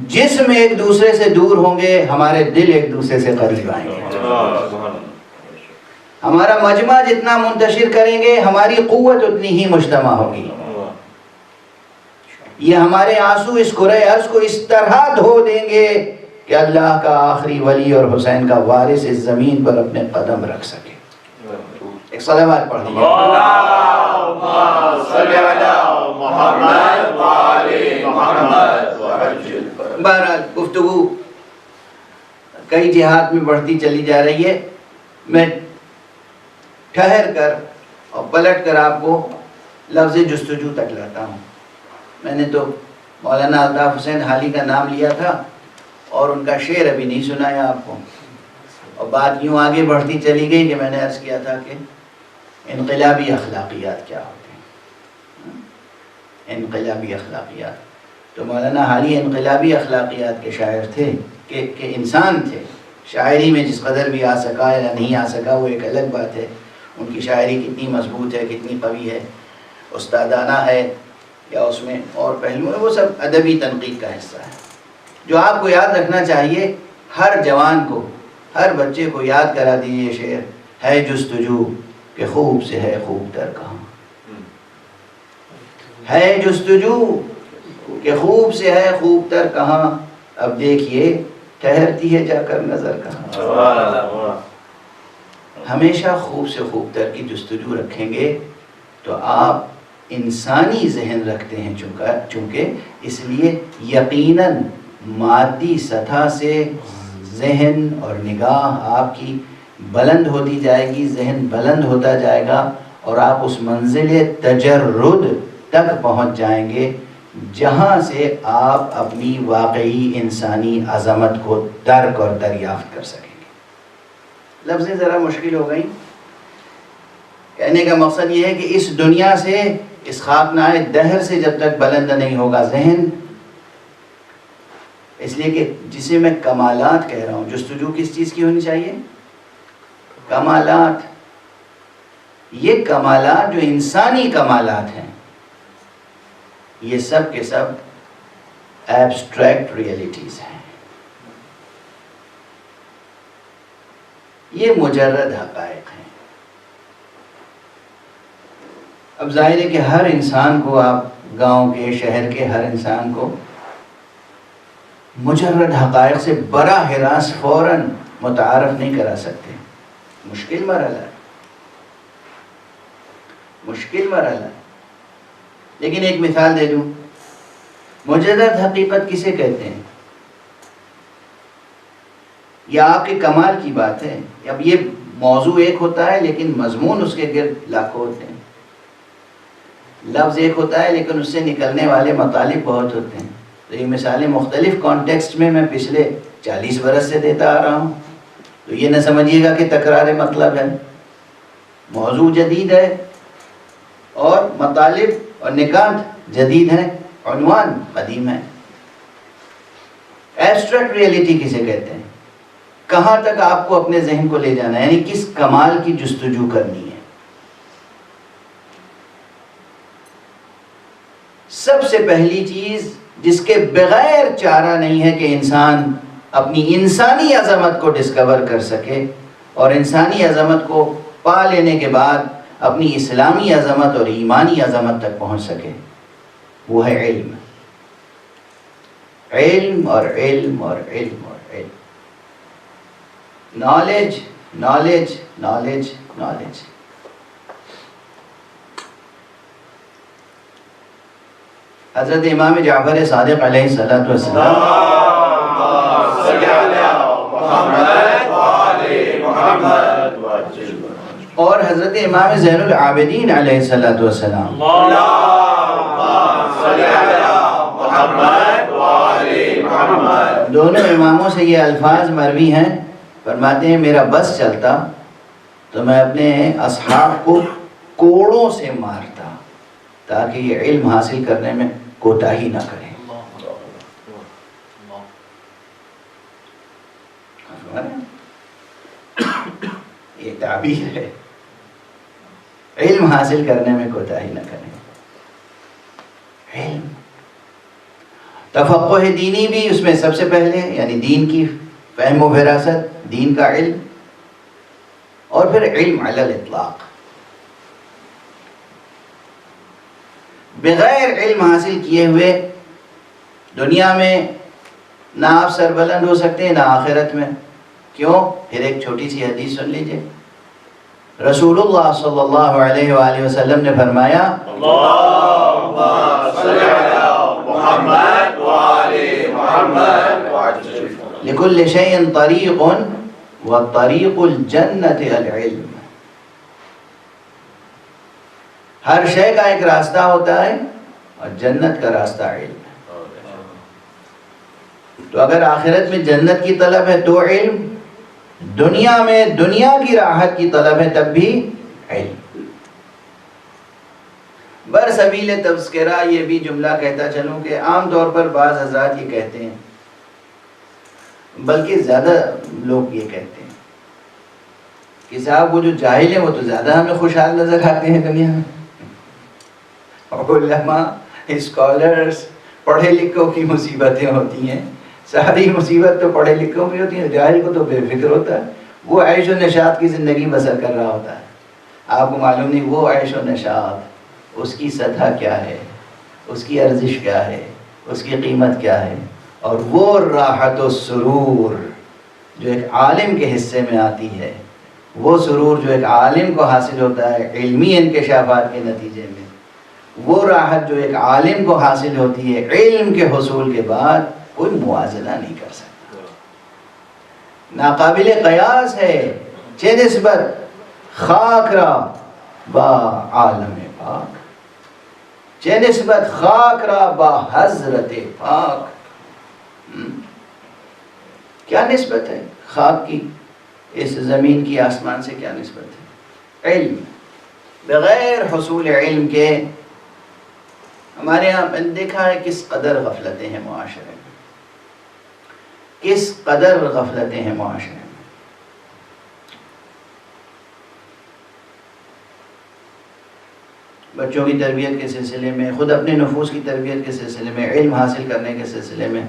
جسم ایک دوسرے سے دور ہوں گے، ہمارے دل ایک دوسرے سے قریب آئیں گے۔ ہمارا مجمع جتنا منتشر کریں گے، ہماری قوت اتنی ہی مجتمع ہوگی۔ یہ ہمارے آنسو اس کرۂ ارض کو اس طرح دھو دیں گے کہ اللہ کا آخری ولی اور حسین کا وارث اس زمین پر اپنے قدم رکھ سکے۔ ایک صلوات پڑھ دیجیے۔ اللہم صلی علی محمد و آل محمد وعجل۔ بہرحال گفتگو کئی جہات میں بڑھتی چلی جا رہی ہے. میں ٹھہر کر اور پلٹ کر آپ کو لفظ جستجو تک لاتا ہوں. میں نے تو مولانا الطاف حسین حالی کا نام لیا تھا اور ان کا شعر ابھی نہیں سنایا آپ کو، اور بات یوں آگے بڑھتی چلی گئی کہ میں نے عرض کیا تھا کہ انقلابی اخلاقیات کیا ہوتے ہیں. انقلابی اخلاقیات، تو مولانا حالی انقلابی اخلاقیات کے شاعر تھے کہ انسان تھے. شاعری میں جس قدر بھی آ سکا یا نہیں آ سکا وہ ایک الگ بات ہے. ان کی شاعری کتنی مضبوط ہے، کتنی قوی ہے، استادانہ ہے یا اس میں اور پہلو ہے، وہ سب ادبی تنقید کا حصہ ہے. جو آپ کو یاد رکھنا چاہیے، ہر جوان کو، ہر بچے کو یاد کرا دیجیے یہ شعر، ہے جستجو کہ خوب سے ہے خوب تر کہاں. ہے جستجو کہ خوب سے ہے خوب تر کہاں، اب دیکھیے ٹھہرتی ہے جا کر نظر کہاں. ہمیشہ خوب سے خوب تر کی جستجو رکھیں گے تو آپ انسانی ذہن رکھتے ہیں چونکہ اس لیے یقیناً مادی سطح سے ذہن اور نگاہ آپ کی بلند ہوتی جائے گی، ذہن بلند ہوتا جائے گا اور آپ اس منزل تجرد تک پہنچ جائیں گے جہاں سے آپ اپنی واقعی انسانی عظمت کو درک اور دریافت کر سکیں گے. لفظیں ذرا مشکل ہو گئیں. کہنے کا مقصد یہ ہے کہ اس دنیا سے، اس خاکنائے دہر سے جب تک بلند نہیں ہوگا ذہن، اس لیے کہ جسے میں کمالات کہہ رہا ہوں، جستجو کس چیز کی ہونی چاہیے؟ کمالات. یہ کمالات جو انسانی کمالات ہیں، یہ سب کے سب ایبسٹریکٹ ریئلٹیز ہیں. یہ مجرد حقائق ہیں. اب ظاہر ہے کہ ہر انسان کو، آپ گاؤں کے، شہر کے ہر انسان کو مجرد حقائق سے براہ راست فوراً متعارف نہیں کرا سکتے. مشکل مرحلہ ہے، مشکل مرحلہ ہے. لیکن ایک مثال دے دوں، مجرد حقیقت کسے کہتے ہیں؟ یہ آپ کے کمال کی بات ہے. اب یہ موضوع ایک ہوتا ہے لیکن مضمون اس کے گرد لاکھوں ہوتے ہیں. لفظ ایک ہوتا ہے لیکن اس سے نکلنے والے مطالب بہت ہوتے ہیں. تو یہ مثالیں مختلف کانٹیکسٹ میں پچھلے 40 برس سے دیتا آ رہا ہوں. تو یہ نہ سمجھیے گا کہ تکرار مطلب ہے. موضوع جدید ہے اور مطالب اور نکات جدید ہیں، عنوان قدیم ہے. ایبسٹریکٹ ریئلٹی کسے کہتے ہیں؟ کہاں تک آپ کو اپنے ذہن کو لے جانا ہے، یعنی کس کمال کی جستجو کرنی ہے. سب سے پہلی چیز جس کے بغیر چارہ نہیں ہے کہ انسان اپنی انسانی عظمت کو ڈسکور کر سکے اور انسانی عظمت کو پا لینے کے بعد اپنی اسلامی عظمت اور ایمانی عظمت تک پہنچ سکے، وہ ہے علم. علم اور علم اور علم اور علم. Knowledge knowledge knowledge knowledge. حضرت امام جعفر صادق علیہ السلام اور حضرت امام زین العابدین علیہ السلام دونوں اماموں سے یہ الفاظ مروی ہیں. فرماتے ہیں میرا بس چلتا تو میں اپنے اصحاب کو کوڑوں سے مارتا تاکہ یہ علم حاصل کرنے میں کوتاہی نہ کریں. یہ تعبیر ہے، علم حاصل کرنے میں کوتاہی نہ کریں. علم تفقہ دینی بھی اس میں سب سے پہلے، یعنی دین کی فہم و وراثت، دین کا علم، اور پھر علم علی الاطلاق. بغیر علم حاصل کیے ہوئے دنیا میں نہ آپ سربلند ہو سکتے نہ آخرت میں. کیوں؟ پھر ایک چھوٹی سی حدیث سن لیجئے. رسول اللہ صلی اللہ علیہ وآلہ وسلم نے فرمایا اللہم صلی علی محمد وآل محمد. لِكُلِّ شَيْءٍ طَرِيقٌ وَطَرِيقُ الْجَنَّةِ الْعِلْمِ. ہر شے کا ایک راستہ ہوتا ہے اور جنت کا راستہ علم ہے. تو اگر آخرت میں جنت کی طلب ہے تو علم، دنیا میں دنیا کی راحت کی طلب ہے تب بھی علم. برسبیل تذکرہ یہ بھی جملہ کہتا چلوں کہ عام طور پر بعض حضرات یہ کہتے ہیں، بلکہ زیادہ لوگ یہ کہتے ہیں کہ صاحب وہ جو جاہل ہیں وہ تو زیادہ ہمیں خوشحال نظر آتے ہیں دنیا میں. علماء، اسکالرز، پڑھے لکھوں کی مصیبتیں ہوتی ہیں، ساری مصیبت تو پڑھے لکھوں کی ہوتی ہیں، جاہل کو تو بے فکر ہوتا ہے، وہ عیش و نشاط کی زندگی بسر کر رہا ہوتا ہے. آپ کو معلوم نہیں وہ عیش و نشاط، اس کی سطح کیا ہے، اس کی ارزش کیا ہے، اس کی قیمت کیا ہے، اور وہ راحت و سرور جو ایک عالم کے حصے میں آتی ہے، وہ سرور جو ایک عالم کو حاصل ہوتا ہے علمی انکشافات کے نتیجے میں، وہ راحت جو ایک عالم کو حاصل ہوتی ہے علم کے حصول کے بعد، کوئی موازنہ نہیں کر سکتا، ناقابل قیاس ہے. چه نسبت خاک را با عالم پاک، چه نسبت خاک را با حضرت پاک. کیا نسبت ہے خاک کی اس زمین کی آسمان سے، کیا نسبت ہے؟ علم. بغیر حصول علم کے ہمارے یہاں میں نے دیکھا ہے کس قدر غفلتیں ہیں معاشرے میں، کس قدر غفلتیں ہیں معاشرے میں. بچوں کی تربیت کے سلسلے میں، خود اپنے نفوس کی تربیت کے سلسلے میں، علم حاصل کرنے کے سلسلے میں،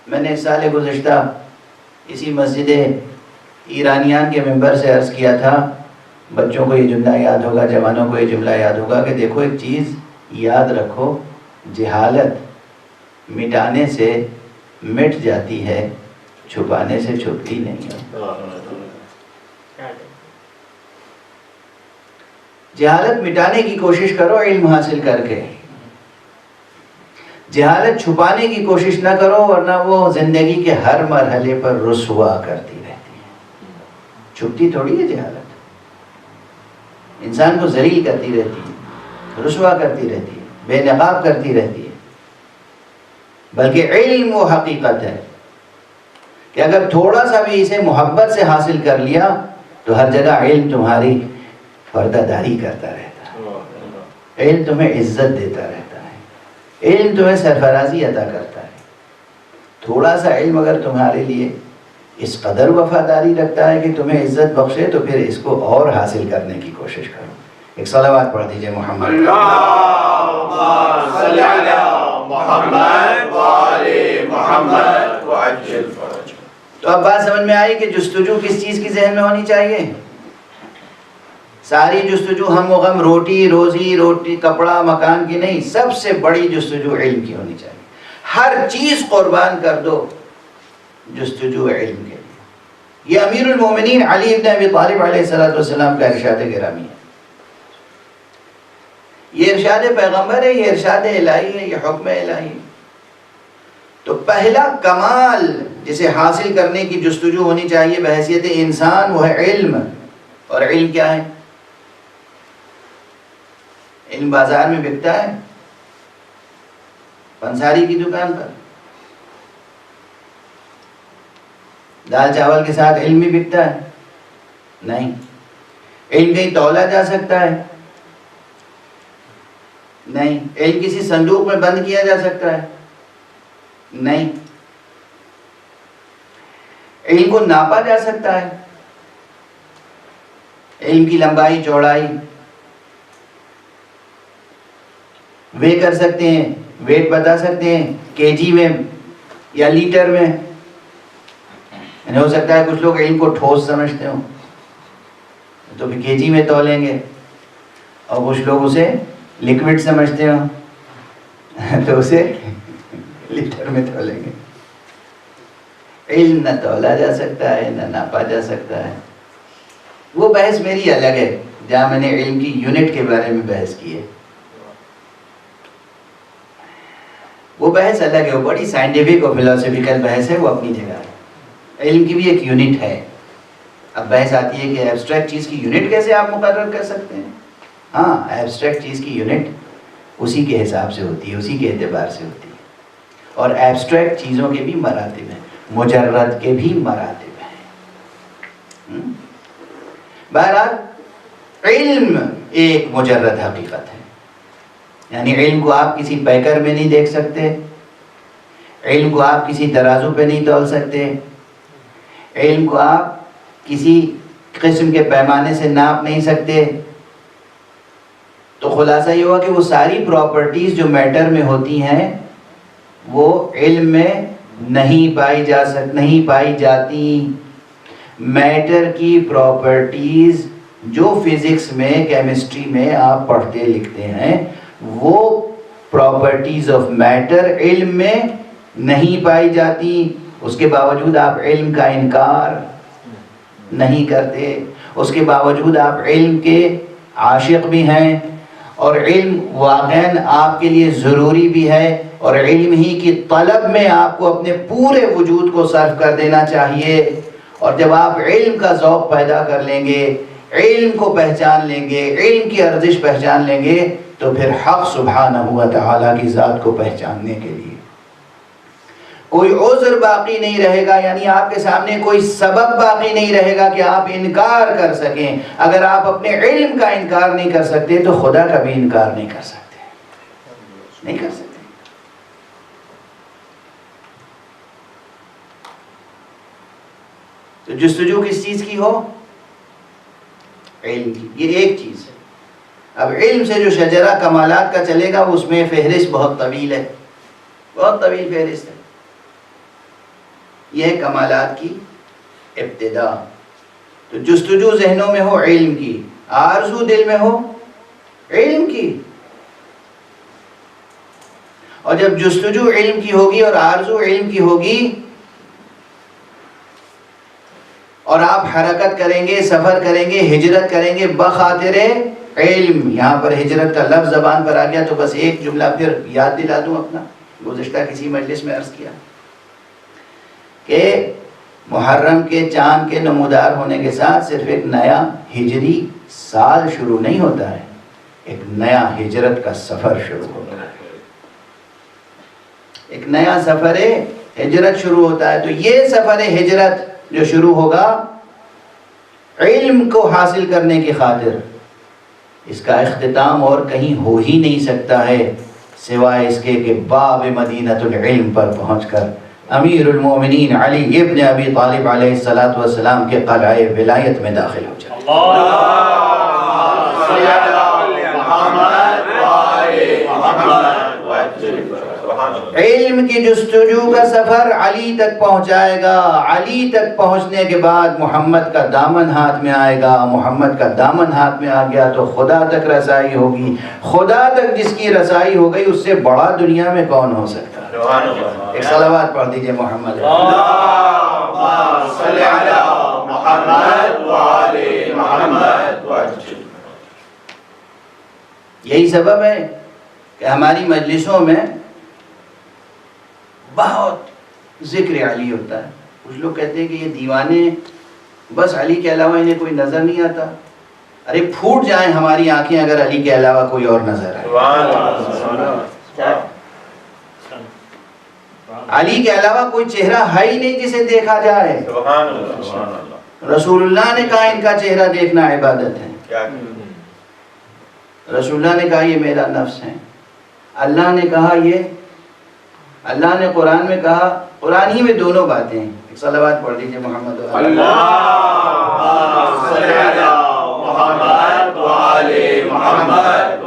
میں نے سال گزشتہ اسی مسجد ایرانیان کے ممبر سے عرض کیا تھا، بچوں کو یہ جملہ یاد ہوگا، جوانوں کو یہ جملہ یاد ہوگا کہ دیکھو ایک چیز یاد رکھو، جہالت مٹانے سے مٹ جاتی ہے، چھپانے سے چھپتی نہیں ہے. جہالت مٹانے کی کوشش کرو علم حاصل کر کے، جہالت چھپانے کی کوشش نہ کرو، ورنہ وہ زندگی کے ہر مرحلے پر رسوا کرتی رہتی ہے. چھپتی تھوڑی ہے جہالت، انسان کو ذلیل کرتی رہتی ہے، رسوا کرتی رہتی ہے، بے نقاب کرتی رہتی ہے. بلکہ علم وہ حقیقت ہے کہ اگر تھوڑا سا بھی اسے محبت سے حاصل کر لیا تو ہر جگہ علم تمہاری پردہ داری کرتا رہتا ہے، علم تمہیں عزت دیتا رہتا ہے، علم تمہیں سرفرازی عطا کرتا ہے. تھوڑا سا علم اگر تمہارے لیے اس قدر وفاداری رکھتا ہے کہ تمہیں عزت بخشے تو پھر اس کو اور حاصل کرنے کی کوشش کرو. ایک صلوات پڑھ دیجئے محمد. اللہم صلی علی محمد وآل محمد وعجل فرج. تو اب بات سمجھ میں آئی کہ جستجو کس چیز کی ذہن میں ہونی چاہیے؟ ساری جستجو ہم و غم، روٹی روزی، روٹی کپڑا مکان کی نہیں، سب سے بڑی جستجو علم کی ہونی چاہیے. ہر چیز قربان کر دو جستجو علم کے لیے. یہ امیر المومنین علی ابن ابی طالب علیہ السلام کا ارشاد گرامی ہے. یہ ارشاد پیغمبر ہے، یہ ارشاد الہی ہے، یہ حکم الہی ہے. تو پہلا کمال جسے حاصل کرنے کی جستجو ہونی چاہیے بحیثیت انسان، وہ ہے علم. اور علم کیا ہے؟ علم بازار میں بکتا ہے، پنساری کی دکان پر. دال چاول کے ساتھ علم بھی بکتا ہے؟ نہیں. علم کہیں تولا جا سکتا ہے؟ نہیں. علم کسی صندوق میں بند کیا جا سکتا ہے؟ نہیں. علم کو ناپا جا سکتا ہے؟ علم کی لمبائی چوڑائی وے کر سکتے ہیں، ویٹ بتا سکتے ہیں کے جی میں یا لیٹر میں. ہو سکتا ہے کچھ لوگ علم کو ٹھوس سمجھتے ہوں تو پھر کے جی میں تولیں گے، اور کچھ لوگ اسے لکوڈ سمجھتے ہوں تو اسے لیٹر میں تولیں گے. علم نہ تولا جا سکتا ہے، نہ ناپا جا سکتا ہے. وہ بحث میری الگ ہے جہاں میں نے علم کی یونٹ کے بارے میں بحث کی ہے. وہ بحث الگ ہے، وہ بڑی سائنٹیفک اور فلاسفیکل بحث ہے، وہ اپنی جگہ ہے. علم کی بھی ایک یونٹ ہے. اب بحث آتی ہے کہ ایبسٹریکٹ چیز کی یونٹ کیسے آپ مقرر کر سکتے ہیں؟ ہاں، ایبسٹریکٹ چیز کی یونٹ اسی کے حساب سے ہوتی ہے، اسی کے اعتبار سے ہوتی ہے. اور ایبسٹریکٹ چیزوں کے بھی مراتب ہیں، مجرد کے بھی مراتب ہیں. بہرحال علم ایک مجرد حقیقت ہے. یعنی علم کو آپ کسی پیکر میں نہیں دیکھ سکتے، علم کو آپ کسی ترازو پہ نہیں تول سکتے، علم کو آپ کسی قسم کے پیمانے سے ناپ نہیں سکتے. تو خلاصہ یہ ہوا کہ وہ ساری پراپرٹیز جو میٹر میں ہوتی ہیں وہ علم میں نہیں پائی جاتی. میٹر کی پراپرٹیز جو فزکس میں، کیمسٹری میں آپ پڑھتے لکھتے ہیں، وہ پراپرٹیز آف میٹر علم میں نہیں پائی جاتی. اس کے باوجود آپ علم کا انکار نہیں کرتے، اس کے باوجود آپ علم کے عاشق بھی ہیں، اور علم واقعاً آپ کے لیے ضروری بھی ہے، اور علم ہی کی طلب میں آپ کو اپنے پورے وجود کو صرف کر دینا چاہیے. اور جب آپ علم کا ذوق پیدا کر لیں گے، علم کو پہچان لیں گے، علم کی ارزش پہچان لیں گے، تو پھر حق سبحانہ و تعالیٰ کی ذات کو پہچاننے کے لیے کوئی عذر باقی نہیں رہے گا. یعنی آپ کے سامنے کوئی سبب باقی نہیں رہے گا کہ آپ انکار کر سکیں. اگر آپ اپنے علم کا انکار نہیں کر سکتے تو خدا کا بھی انکار نہیں کر سکتے، نہیں کر سکتے. تو جستجو کس چیز کی ہو؟ علم کی. یہ ایک چیز ہے. اب علم سے جو شجرہ کمالات کا چلے گا اس میں فہرست بہت طویل ہے، بہت طویل فہرست ہے. یہ ہے کمالات کی ابتدا. تو جستجو ذہنوں میں ہو علم کی، آرزو دل میں ہو علم کی. اور جب جستجو علم کی ہوگی اور آرزو علم کی ہوگی اور آپ حرکت کریں گے، سفر کریں گے، ہجرت کریں گے بخاطر علم. یہاں پر ہجرت کا لفظ زبان پر آ گیا تو بس ایک جملہ پھر یاد دلا دوں اپنا، گزشتہ کسی مجلس میں عرض کیا کہ محرم کے چاند کے نمودار ہونے کے ساتھ صرف ایک نیا ہجری سال شروع نہیں ہوتا ہے، ایک نیا ہجرت کا سفر شروع ہوتا ہے، ایک نیا سفر ہجرت شروع ہوتا ہے. تو یہ سفر ہجرت جو شروع ہوگا علم کو حاصل کرنے کی خاطر، اس کا اختتام اور کہیں ہو ہی نہیں سکتا ہے سوائے اس کے کہ باب مدینۃ العلم پر پہنچ کر امیر المومنین علی ابن ابی طالب علیہ السلام کے قلعہ ولایت میں داخل ہو جائے. علم کی جستجو کا سفر علی تک پہنچائے گا. علی تک پہنچنے کے بعد محمد کا دامن ہاتھ میں آئے گا. محمد کا دامن ہاتھ میں آ گیا تو خدا تک رسائی ہوگی. خدا تک جس کی رسائی ہو گئی اس سے بڑا دنیا میں کون ہو سکتا ہے؟ ایک صلوات پڑھ دیجئے محمد. اللہم صلی علی محمد وآل محمد. یہی سبب ہے کہ ہماری مجلسوں میں بہت ذکر علی ہوتا ہے. کچھ لوگ کہتے ہیں کہ یہ دیوانے بس علی کے علاوہ انہیں کوئی نظر نہیں آتا. ارے پھوٹ جائیں ہماری آنکھیں اگر علی کے علاوہ کوئی اور نظر آئے. علی کے علاوہ کوئی چہرہ ہے ہی نہیں جسے دیکھا جائے. رسول اللہ نے کہا ان کا چہرہ دیکھنا عبادت ہے. رسول اللہ نے کہا یہ میرا نفس ہے. اللہ نے کہا یہ، اللہ نے قرآن میں کہا. قرآن ہی میں دونوں باتیں ہیں. ایک صلوات پڑھ دیجئے محمد. اللہم صلی علی محمد وآل محمد.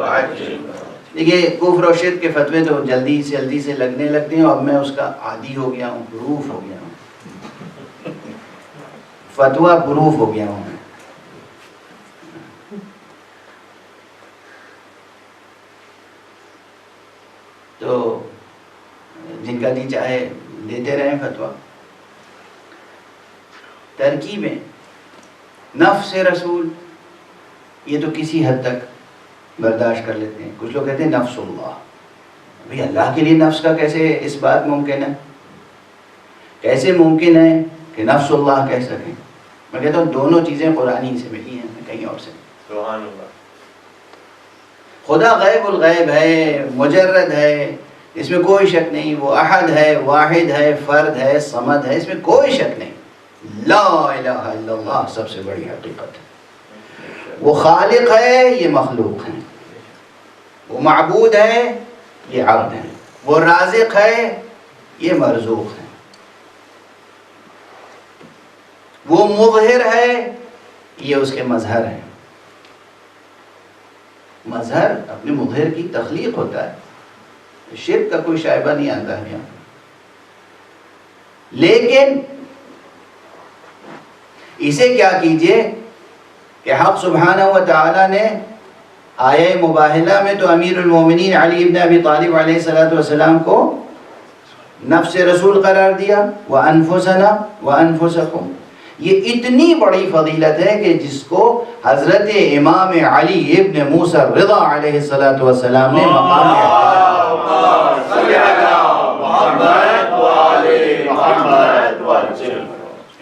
دیکھیے کفر و شرک کے فتوے تو جلدی سے لگنے لگتے ہیں اور میں اس کا عادی ہو گیا ہوں، پروف ہو گیا ہوں، فتویٰ پروف ہو گیا ہوں. تو جن کا جی چاہے دیتے رہیں فتویٰ. ترکیبیں نفس رسول یہ تو کسی حد تک برداشت کر لیتے ہیں. کچھ لوگ کہتے ہیں نفس اللہ. بھئی اللہ کے لیے نفس کا کیسے اس بات ممکن ہے؟ کیسے ممکن ہے کہ نفس اللہ کہہ سکیں. میں کہتا ہوں دونوں چیزیں قرآنی سے ملی ہیں، کہیں اور سے. سبحان اللہ. خدا غیب الغیب ہے، مجرد ہے، اس میں کوئی شک نہیں. وہ احد ہے، واحد ہے، فرد ہے، صمد ہے، اس میں کوئی شک نہیں. لا الہ الا اللہ سب سے بڑی حقیقت ہے. وہ خالق ہے، یہ مخلوق ہے. وہ معبود ہے، یہ عبد ہے. وہ رازق ہے، یہ مرزوق ہے. وہ مظہر ہے، یہ اس کے مظہر ہیں. مظہر اپنے مظہر کی تخلیق ہوتا ہے، شرک کا کوئی شائبہ نہیں آتا ہے یہاں. لیکن اسے کیا کیجئے کہ حق سبحانہ و تعالی نے آیہ مباہلہ میں تو امیر المومنین علی ابن ابی طالب علیہ السلام کو نفس رسول قرار دیا. وَأَنفُسَنَا وَأَنفُسَكُمْ. یہ اتنی بڑی فضیلت ہے کہ جس کو حضرت امام علی ابن موسیٰ الرضا علیہ السلام نے مقام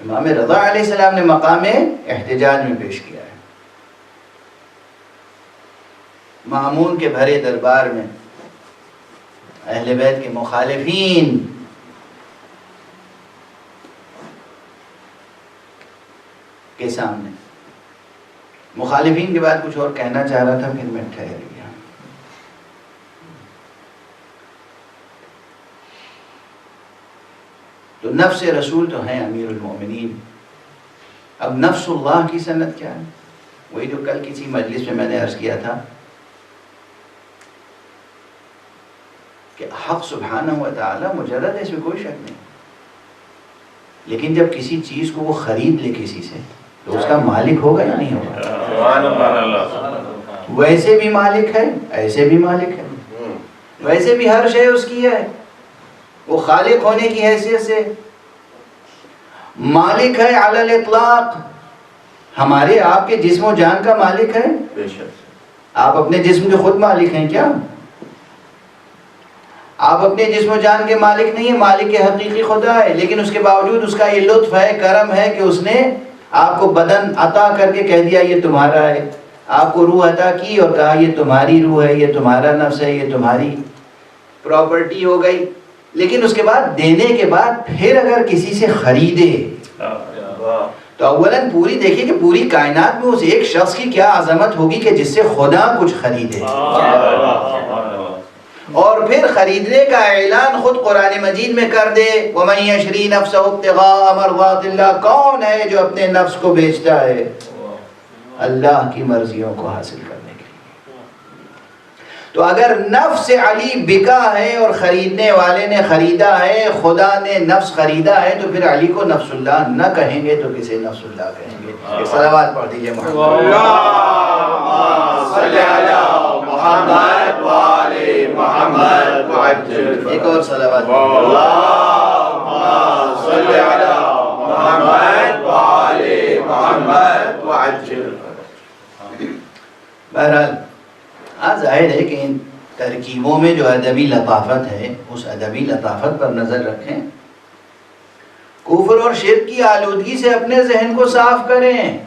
امام رضا علیہ السلام نے مقام احتجاج میں پیش کیا ہے. مامون کے بھرے دربار میں اہل بیت کے مخالفین کے سامنے. مخالفین کے بعد کچھ اور کہنا چاہ رہا تھا پھر میں ٹھہر گیا. تو نفس رسول تو ہیں امیر المومنین. اب نفس اللہ کی سند کیا ہے؟ وہی جو کل کسی مجلس میں میں نے عرض کیا تھا کہ حق سبحانہ و تعالی مجرد ہے، اس میں کوئی شک نہیں. لیکن جب کسی چیز کو وہ خرید لے کسی سے تو اس کا مالک ہوگا یا نہیں ہوگا؟ ویسے بھی مالک ہے، ایسے بھی مالک ہے. ویسے بھی ہر شے اس کی ہے. وہ خالق ہونے کی حیثیت سے مالک ہے علی الاطلاق. ہمارے آپ کے جسم و جان کا مالک ہے. آپ اپنے جسم کے خود مالک ہیں کیا؟ آپ اپنے جسم و جان کے مالک نہیں ہیں. مالک حقیقی خدا ہے، لیکن اس کے باوجود اس کا یہ لطف ہے، کرم ہے کہ اس نے آپ کو بدن عطا کر کے کہہ دیا یہ تمہارا ہے. آپ کو روح عطا کی اور کہا یہ تمہاری روح ہے، یہ تمہارا نفس ہے، یہ تمہاری پراپرٹی ہو گئی. لیکن اس کے بعد دینے کے بعد پھر اگر کسی سے خریدے تو اولاً پوری دیکھیں کہ پوری کائنات میں اس ایک شخص کی کیا عظمت ہوگی کہ جس سے خدا کچھ خریدے. اور پھر خریدنے کا اعلان خود قرآن مجید میں کر دے وَمَن يَشْرِي نَفْسَهُ ابْتِغَاءَ مَرْضَاتِ اللَّهِ. کون ہے جو اپنے نفس کو بیچتا ہے اللہ کی مرضیوں کو حاصل کرنے کے لیے؟ تو اگر نفس علی بکا ہے اور خریدنے والے نے خریدا ہے، خدا نے نفس خریدا ہے، تو پھر علی کو نفس اللہ نہ کہیں گے تو کسے نفس اللہ کہیں گے؟ ایک صلوات پڑھ دیجئے محمد صلی علی محمد وآل محمد وعجل. ایک اور صلوات صلی علی محمد وآل محمد وعجل. بہرحال ظاہر ہے کہ ان ترکیبوں میں جو ادبی لطافت ہے اس ادبی لطافت پر نظر رکھیں. کفر اور شرک کی آلودگی سے اپنے ذہن کو صاف کریں.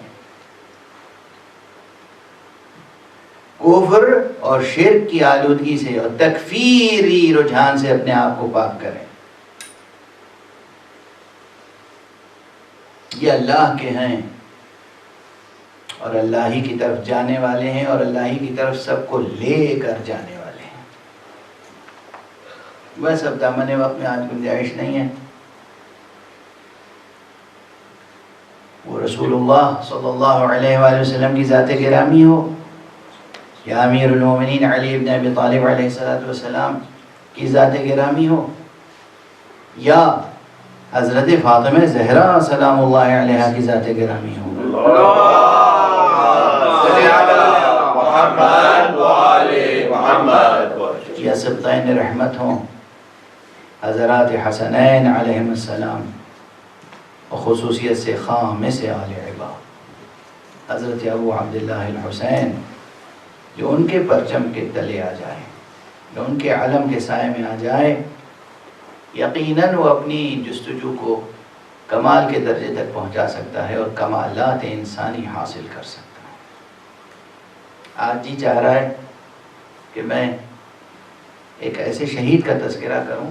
کفر اور شرک کی آلودگی سے اور تکفیری رجحان سے اپنے آپ کو پاک کریں. یہ اللہ کے ہیں اور اللہ ہی کی طرف جانے والے ہیں اور اللہ ہی کی طرف سب کو لے کر جانے والے ہیں. بس اب دامن وقت میں آج گنجائش نہیں ہے. وہ رسول اللہ صلی اللہ علیہ وآلہ وسلم کی ذات گرامی ہو یا امیر المومنین علی ابن ابی طالب علیہ السلام کی ذات گرامی ہو یا حضرت فاطمہ زہرا سلام اللہ علیہ کی ذات گرامی ہو یا سبطین رحمت ہوں حضرات حسنین علیہم السلام اور خصوصیت سے خامس آل عبا حضرت ابو عبداللہ الحسین جو ان کے پرچم کے تلے آ جائے، جو ان کے علم کے سائے میں آ جائے، یقیناً وہ اپنی جستجو کو کمال کے درجے تک پہنچا سکتا ہے اور کمالات انسانی حاصل کر سکتا ہے۔ آج جی چاہ رہا ہے کہ میں ایک ایسے شہید کا تذکرہ کروں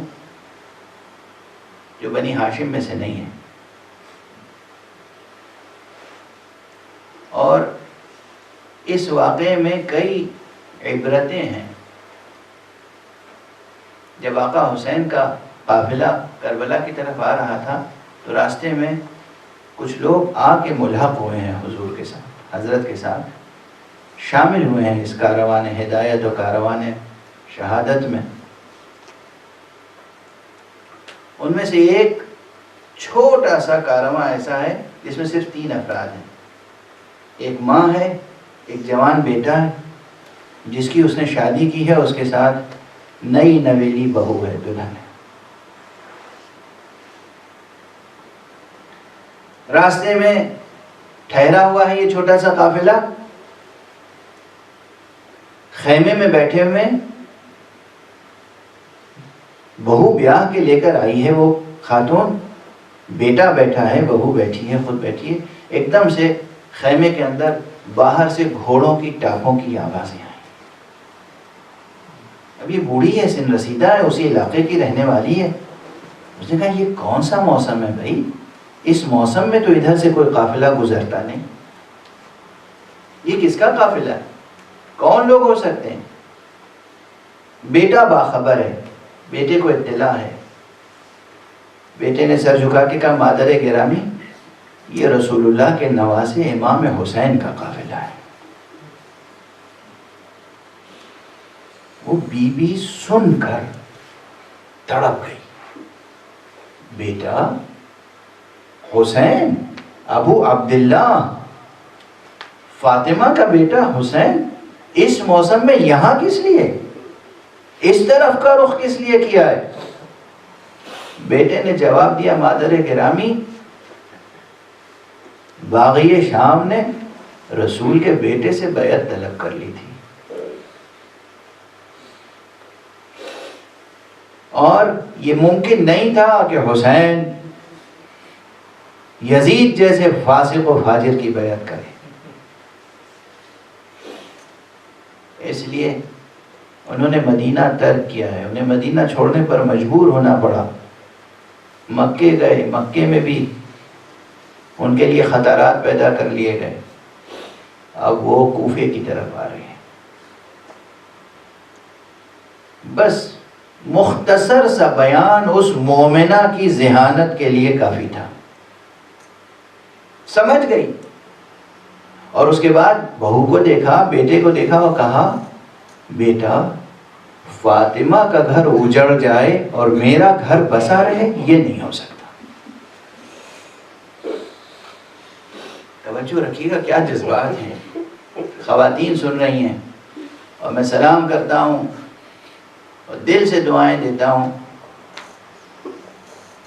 جو بنی ہاشم میں سے نہیں ہے، اور اس واقعے میں کئی عبرتیں ہیں۔ جب آقا حسین کا قافلہ کربلا کی طرف آ رہا تھا تو راستے میں کچھ لوگ آ کے ملحق ہوئے ہیں حضور کے ساتھ، حضرت کے ساتھ شامل ہوئے ہیں اس کاروان ہدایت و کاروان شہادت میں۔ ان میں سے ایک چھوٹا سا کارواں ایسا ہے جس میں صرف 3 افراد ہیں، ایک ماں ہے، ایک جوان بیٹا ہے جس کی اس نے شادی کی ہے، اس کے ساتھ نئی نویلی بہو ہے، دلہن ہے۔ راستے میں ٹھہرا ہوا ہے یہ چھوٹا سا قافلہ، خیمے میں بیٹھے ہوئے، بہو بیاہ کے لے کر آئی ہے وہ خاتون، بیٹا بیٹھا ہے، بہو بیٹھی ہے، خود بیٹھی ہے۔ ایک دم سے خیمے کے اندر باہر سے گھوڑوں کی ٹاپوں کی آوازیں آئیں۔ اب یہ بوڑھی ہے، سن رسیدہ ہے، اسی علاقے کی رہنے والی ہے۔ اس نے کہا یہ کون سا موسم ہے بھائی، اس موسم میں تو ادھر سے کوئی قافلہ گزرتا نہیں، یہ کس کا قافلہ ہے، کون لوگ ہو سکتے ہیں؟ بیٹا باخبر ہے، بیٹے کو اطلاع ہے۔ بیٹے نے سر جھکا کے کہا مادر گرامی، یہ رسول اللہ کے نواسے امام حسین کا قافلہ ہے۔ وہ بی بی سن کر تڑپ گئی، بیٹا حسین، ابو عبداللہ، فاطمہ کا بیٹا حسین اس موسم میں یہاں کس لیے، اس طرف کا رخ کس لیے کیا ہے؟ بیٹے نے جواب دیا مادر گرامی، باغی شام نے رسول کے بیٹے سے بیعت طلب کر لی تھی، اور یہ ممکن نہیں تھا کہ حسین یزید جیسے فاسق و فاجر کی بیعت کرے، اس لیے انہوں نے مدینہ ترک کیا ہے، انہیں مدینہ چھوڑنے پر مجبور ہونا پڑا۔ مکے گئے، مکے میں بھی ان کے لیے خطرات پیدا کر لیے گئے، اب وہ کوفے کی طرف آ رہے ہیں۔ بس مختصر سا بیان اس مومنہ کی ذہانت کے لیے کافی تھا، سمجھ گئی، اور اس کے بعد بہو کو دیکھا، بیٹے کو دیکھا اور کہا بیٹا فاطمہ کا گھر اجڑ جائے اور میرا گھر بسا رہے، یہ نہیں ہو سکتا۔ توجہ رکھیے گا کیا جذبات ہیں، خواتین سن رہی ہیں، اور میں سلام کرتا ہوں اور دل سے دعائیں دیتا ہوں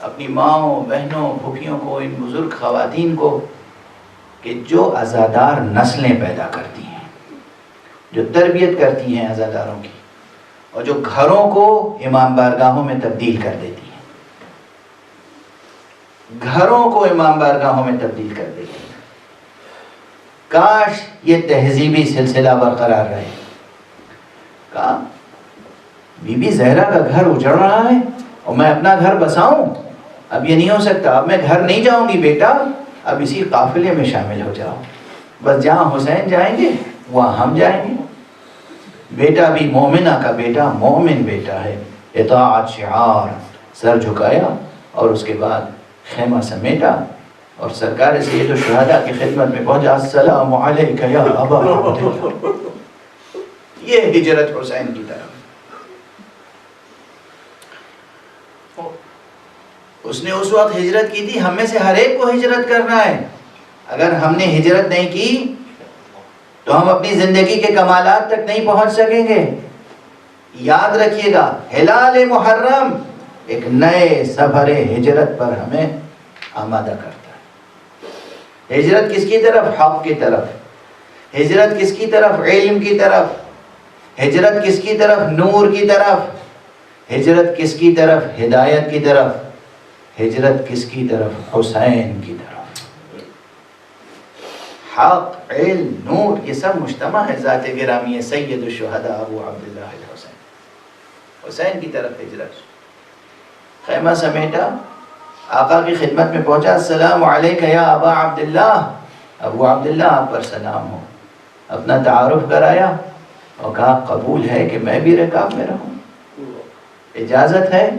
اپنی ماؤں، بہنوں، پھوپھیوں کو، ان بزرگ خواتین کو، کہ جو عزادار نسلیں پیدا کرتی ہیں، جو تربیت کرتی ہیں عزاداروں کی، اور جو گھروں کو امام بارگاہوں میں تبدیل کر دیتی ہیں، گھروں کو امام بارگاہوں میں تبدیل کر دیتی ہیں۔ کاش یہ تہذیبی سلسلہ برقرار رہے۔ کہا بی بی زہرا کا گھر اجڑ رہا ہے اور میں اپنا گھر بساؤں، اب یہ نہیں ہو سکتا، اب میں گھر نہیں جاؤں گی بیٹا، اب اسی قافلے میں شامل ہو جاؤ، بس جہاں حسین جائیں گے وہاں ہم جائیں گے۔ بیٹا بھی مومنہ کا بیٹا، مومن بیٹا ہے، اطاعت شعار، سر جھکایا اور اس کے بعد خیمہ سمیٹا اور سرکار سید الشہداء کی خدمت میں پہنچا، السلام علیکہ یا ابا عبداللہ۔ یہ ہجرت حسین کی طرف، اس نے اس وقت ہجرت کی تھی، ہم میں سے ہر ایک کو ہجرت کرنا ہے۔ اگر ہم نے ہجرت نہیں کی تو ہم اپنی زندگی کے کمالات تک نہیں پہنچ سکیں گے۔ یاد رکھیے گا، ہلال محرم ایک نئے سفر ہجرت پر ہمیں آمادہ کرتا ہے۔ ہجرت کس کی طرف؟ حق کی طرف۔ ہجرت کس کی طرف؟ علم کی طرف۔ ہجرت کس کی طرف؟ نور کی طرف۔ ہجرت کس کی طرف؟ ہدایت کی طرف۔ ہجرت کس کی طرف؟ حسین کی طرف. حق، علم، نور، یہ سب مجتمع ہے ذات گرامی سید الشہداء ابو عبداللہ الحسین. حسین کی طرف ہجرت. خیمہ سمیٹا، آقا کی خدمت میں پہنچا. السلام علیکہ یا ابا عبداللہ، ابو عبداللہ آپ پر سلام ہو. اپنا تعارف کرایا اور کہا قبول ہے کہ میں بھی رکاب میں رہوں؟ اجازت ہے؟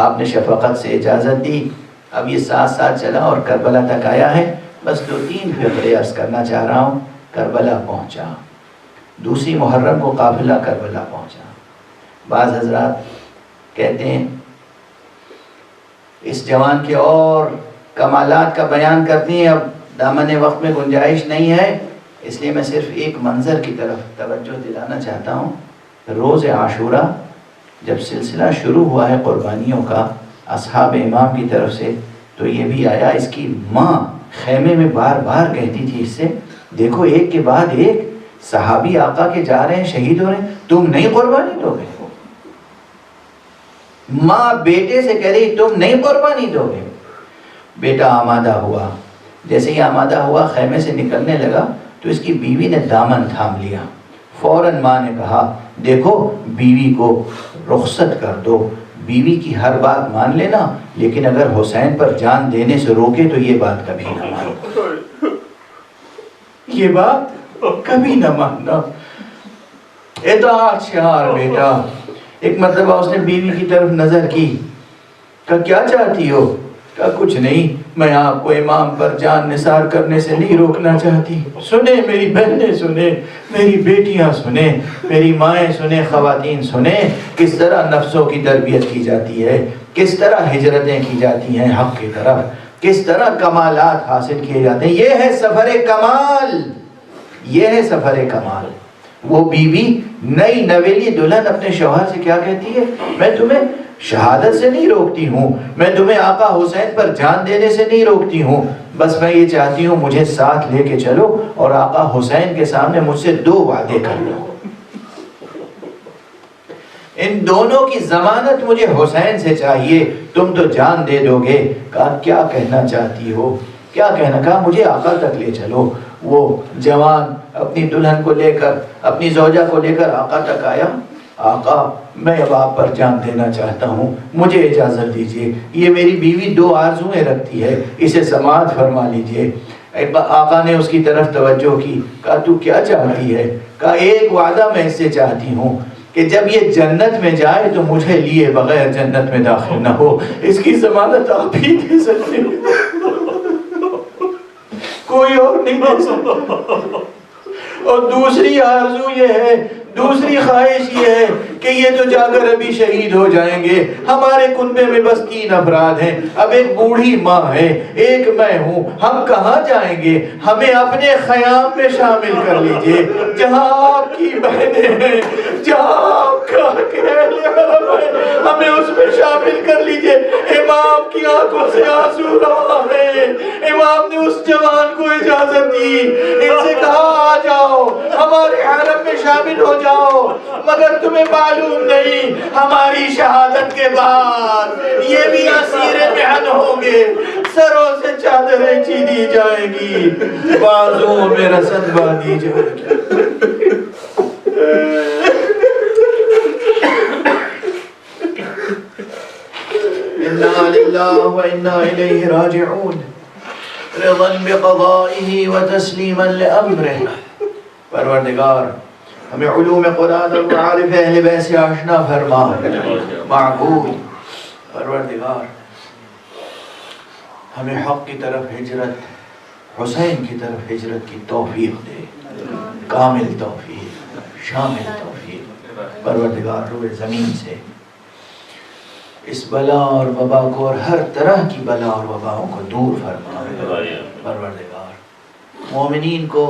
آپ نے شفقت سے اجازت دی. اب یہ ساتھ ساتھ چلا اور کربلا تک آیا ہے. بس 2-3 فقرے عرض کرنا چاہ رہا ہوں. کربلا پہنچا، دوسری محرم کو قافلہ کربلا پہنچا. بعض حضرات کہتے ہیں اس جوان کے اور کمالات کا بیان کرتی ہیں، اب دامن وقت میں گنجائش نہیں ہے، اس لیے میں صرف ایک منظر کی طرف توجہ دلانا چاہتا ہوں. روز عاشوراء جب سلسلہ شروع ہوا ہے قربانیوں کا اصحاب امام کی طرف سے، تو یہ بھی آیا. اس کی ماں خیمے میں بار بار کہتی تھی اس سے، دیکھو ایک کے بعد ایک صحابی آقا کے جا رہے ہیں، شہید ہو رہے ہیں، تم نہیں قربانی دو گے؟ ماں بیٹے سے کہہ رہی تم نہیں قربانی دو گے؟ بیٹا آمادہ ہوا. جیسے ہی آمادہ ہوا خیمے سے نکلنے لگا تو اس کی بیوی نے دامن تھام لیا. فوراً ماں نے کہا دیکھو بیوی کو رخصت کر دو، بیوی کی ہر بات مان لینا، لیکن اگر حسین پر جان دینے سے روکے تو یہ بات کبھی نہ ماننا، یہ بات کبھی نہ ماننا. اطاعت شعار بیٹا. ایک مرتبہ اس نے بیوی کی طرف نظر کی، کہا کیا چاہتی ہو؟ کہا کچھ نہیں، میں آپ کو امام پر جان نثار کرنے سے نہیں روکنا چاہتی. سنیں میری بہنیں، سنیں میری بیٹیاں، سنیں میری مائیں، سنیں خواتین، سنیں کس طرح نفسوں کی تربیت کی جاتی ہے، کس طرح ہجرتیں کی جاتی ہیں حق کی طرف، کس طرح کمالات حاصل کیے جاتے ہیں. یہ ہے سفر کمال، یہ ہے سفر کمال. وہ بیوی نئی نویلی دلہن اپنے شوہر سے کیا کہتی ہے؟ میں تمہیں شہادت سے نہیں روکتی ہوں، میں تمہیں آقا حسین پر جان دینے سے نہیں روکتی ہوں، بس میں یہ چاہتی ہوں مجھے ساتھ لے کے چلو اور آقا حسین کے سامنے مجھ سے 2 وعدے کر لو. ان دونوں کی ضمانت مجھے حسین سے چاہیے، تم تو جان دے دو گے. کہا کیا کہنا چاہتی ہو؟ کیا کہنا؟ کہا مجھے آقا تک لے چلو. وہ جوان اپنی دلہن کو لے کر، اپنی زوجہ کو لے کر آقا تک آیا. آقا میں اب آپ پر جان دینا چاہتا ہوں، مجھے اجازت دیجیے. یہ میری بیوی 2 آرزویں رکھتی ہے، اسے سماعت فرما لیجیے. آقا نے اس کی طرف توجہ کی. کہا تو کیا چاہتی ہے؟ کہا ایک وعدہ میں اس سے چاہتی ہوں کہ جب یہ جنت میں جائے تو مجھے لیے بغیر جنت میں داخل نہ ہو. اس کی ضمانت آپ ہی دے سکتے ہیں، کوئی اور نہیں دے سکتا. اور دوسری آرزو یہ ہے، دوسری خواہش یہ ہے کہ یہ تو جا کر ابھی شہید ہو جائیں گے. ہمارے کنبے میں بس 3 افراد ہیں، اب ایک بوڑھی ماں ہے، ایک میں ہوں، ہم کہاں جائیں گے؟ ہمیں اپنے خیام میں شامل کر لیجئے، جہاں آپ کی بہنیں ہیں، جہاں آپ کا ہمیں اس میں شامل کر لیجئے. امام کی آنکھوں سے آنسو روا ہے. امام نے اس جوان کو اجازت دی، ان سے کہا آ جاؤ ہمارے حرم میں شامل ہو جاؤ، مگر تمہیں معلوم نہیں ہماری شہادت کے بعد یہ بھی اسیر محن ہوں گے. سروں سے چادریں چیدی جائیں گی، بازوؤں میں رسد باندھی جائے گی. انا للہ و انا الیہ راجعون، رضا بقضائہ و تسلیما لامرہ. پروردگار ہمیں علوم قرآن اور معارف اہل بیت سے آشنا فرما. معقول پروردگار ہمیں حق کی طرف ہجرت، حسین کی طرف ہجرت کی توفیق دے، کامل توفیق، شامل توفیق. پروردگار روئے زمین سے اس بلا اور وبا کو اور ہر طرح کی بلا اور وباؤں کو دور فرما. پروردگار مومنین کو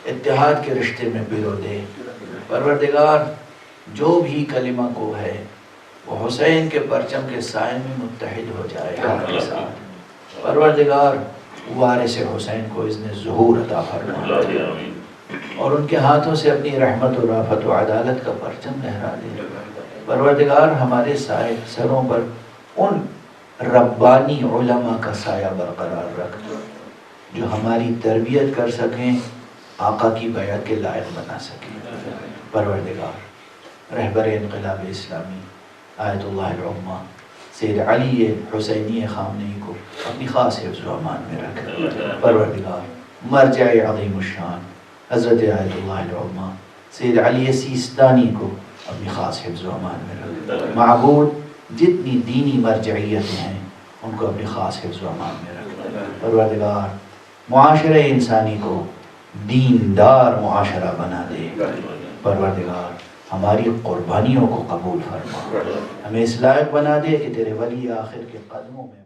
اتحاد کے رشتے میں پرو دے. پروردگار جو بھی کلمہ کو ہے وہ حسین کے پرچم کے سائے میں متحد ہو جائے حق کے ساتھ. پروردگار وارث حسین کو اذن ظہور عطا فرما اور ان کے ہاتھوں سے اپنی رحمت و رافت و عدالت کا پرچم لہرا دے. پروردگار ہمارے سائے سروں پر ان ربانی علماء کا سایہ برقرار رکھ جو ہماری تربیت کر سکیں، آقا کی بیعت کے لائق بنا سکیں۔ پروردگار رہبر انقلاب اسلامی آیت اللہ العظمیٰ سید علی حسینی خامنئی کو اپنی خاص حفظ و امان میں رکھ۔ پروردگار مرجع عظیم الشان حضرت آیت اللہ العظمیٰ سید علی سیستانی کو اپنی خاص حفظ و امان میں رکھ۔ معبود جتنی دینی مرجعیتیں ہیں ان کو اپنی خاص حفظ و امان میں رکھ۔ پروردگار معاشرہ انسانی کو دیندار معاشرہ بنا دے۔ پروردگار ہماری قربانیوں کو قبول فرما، ہمیں اس لائق بنا دے کہ تیرے ولی آخر کے قدموں میں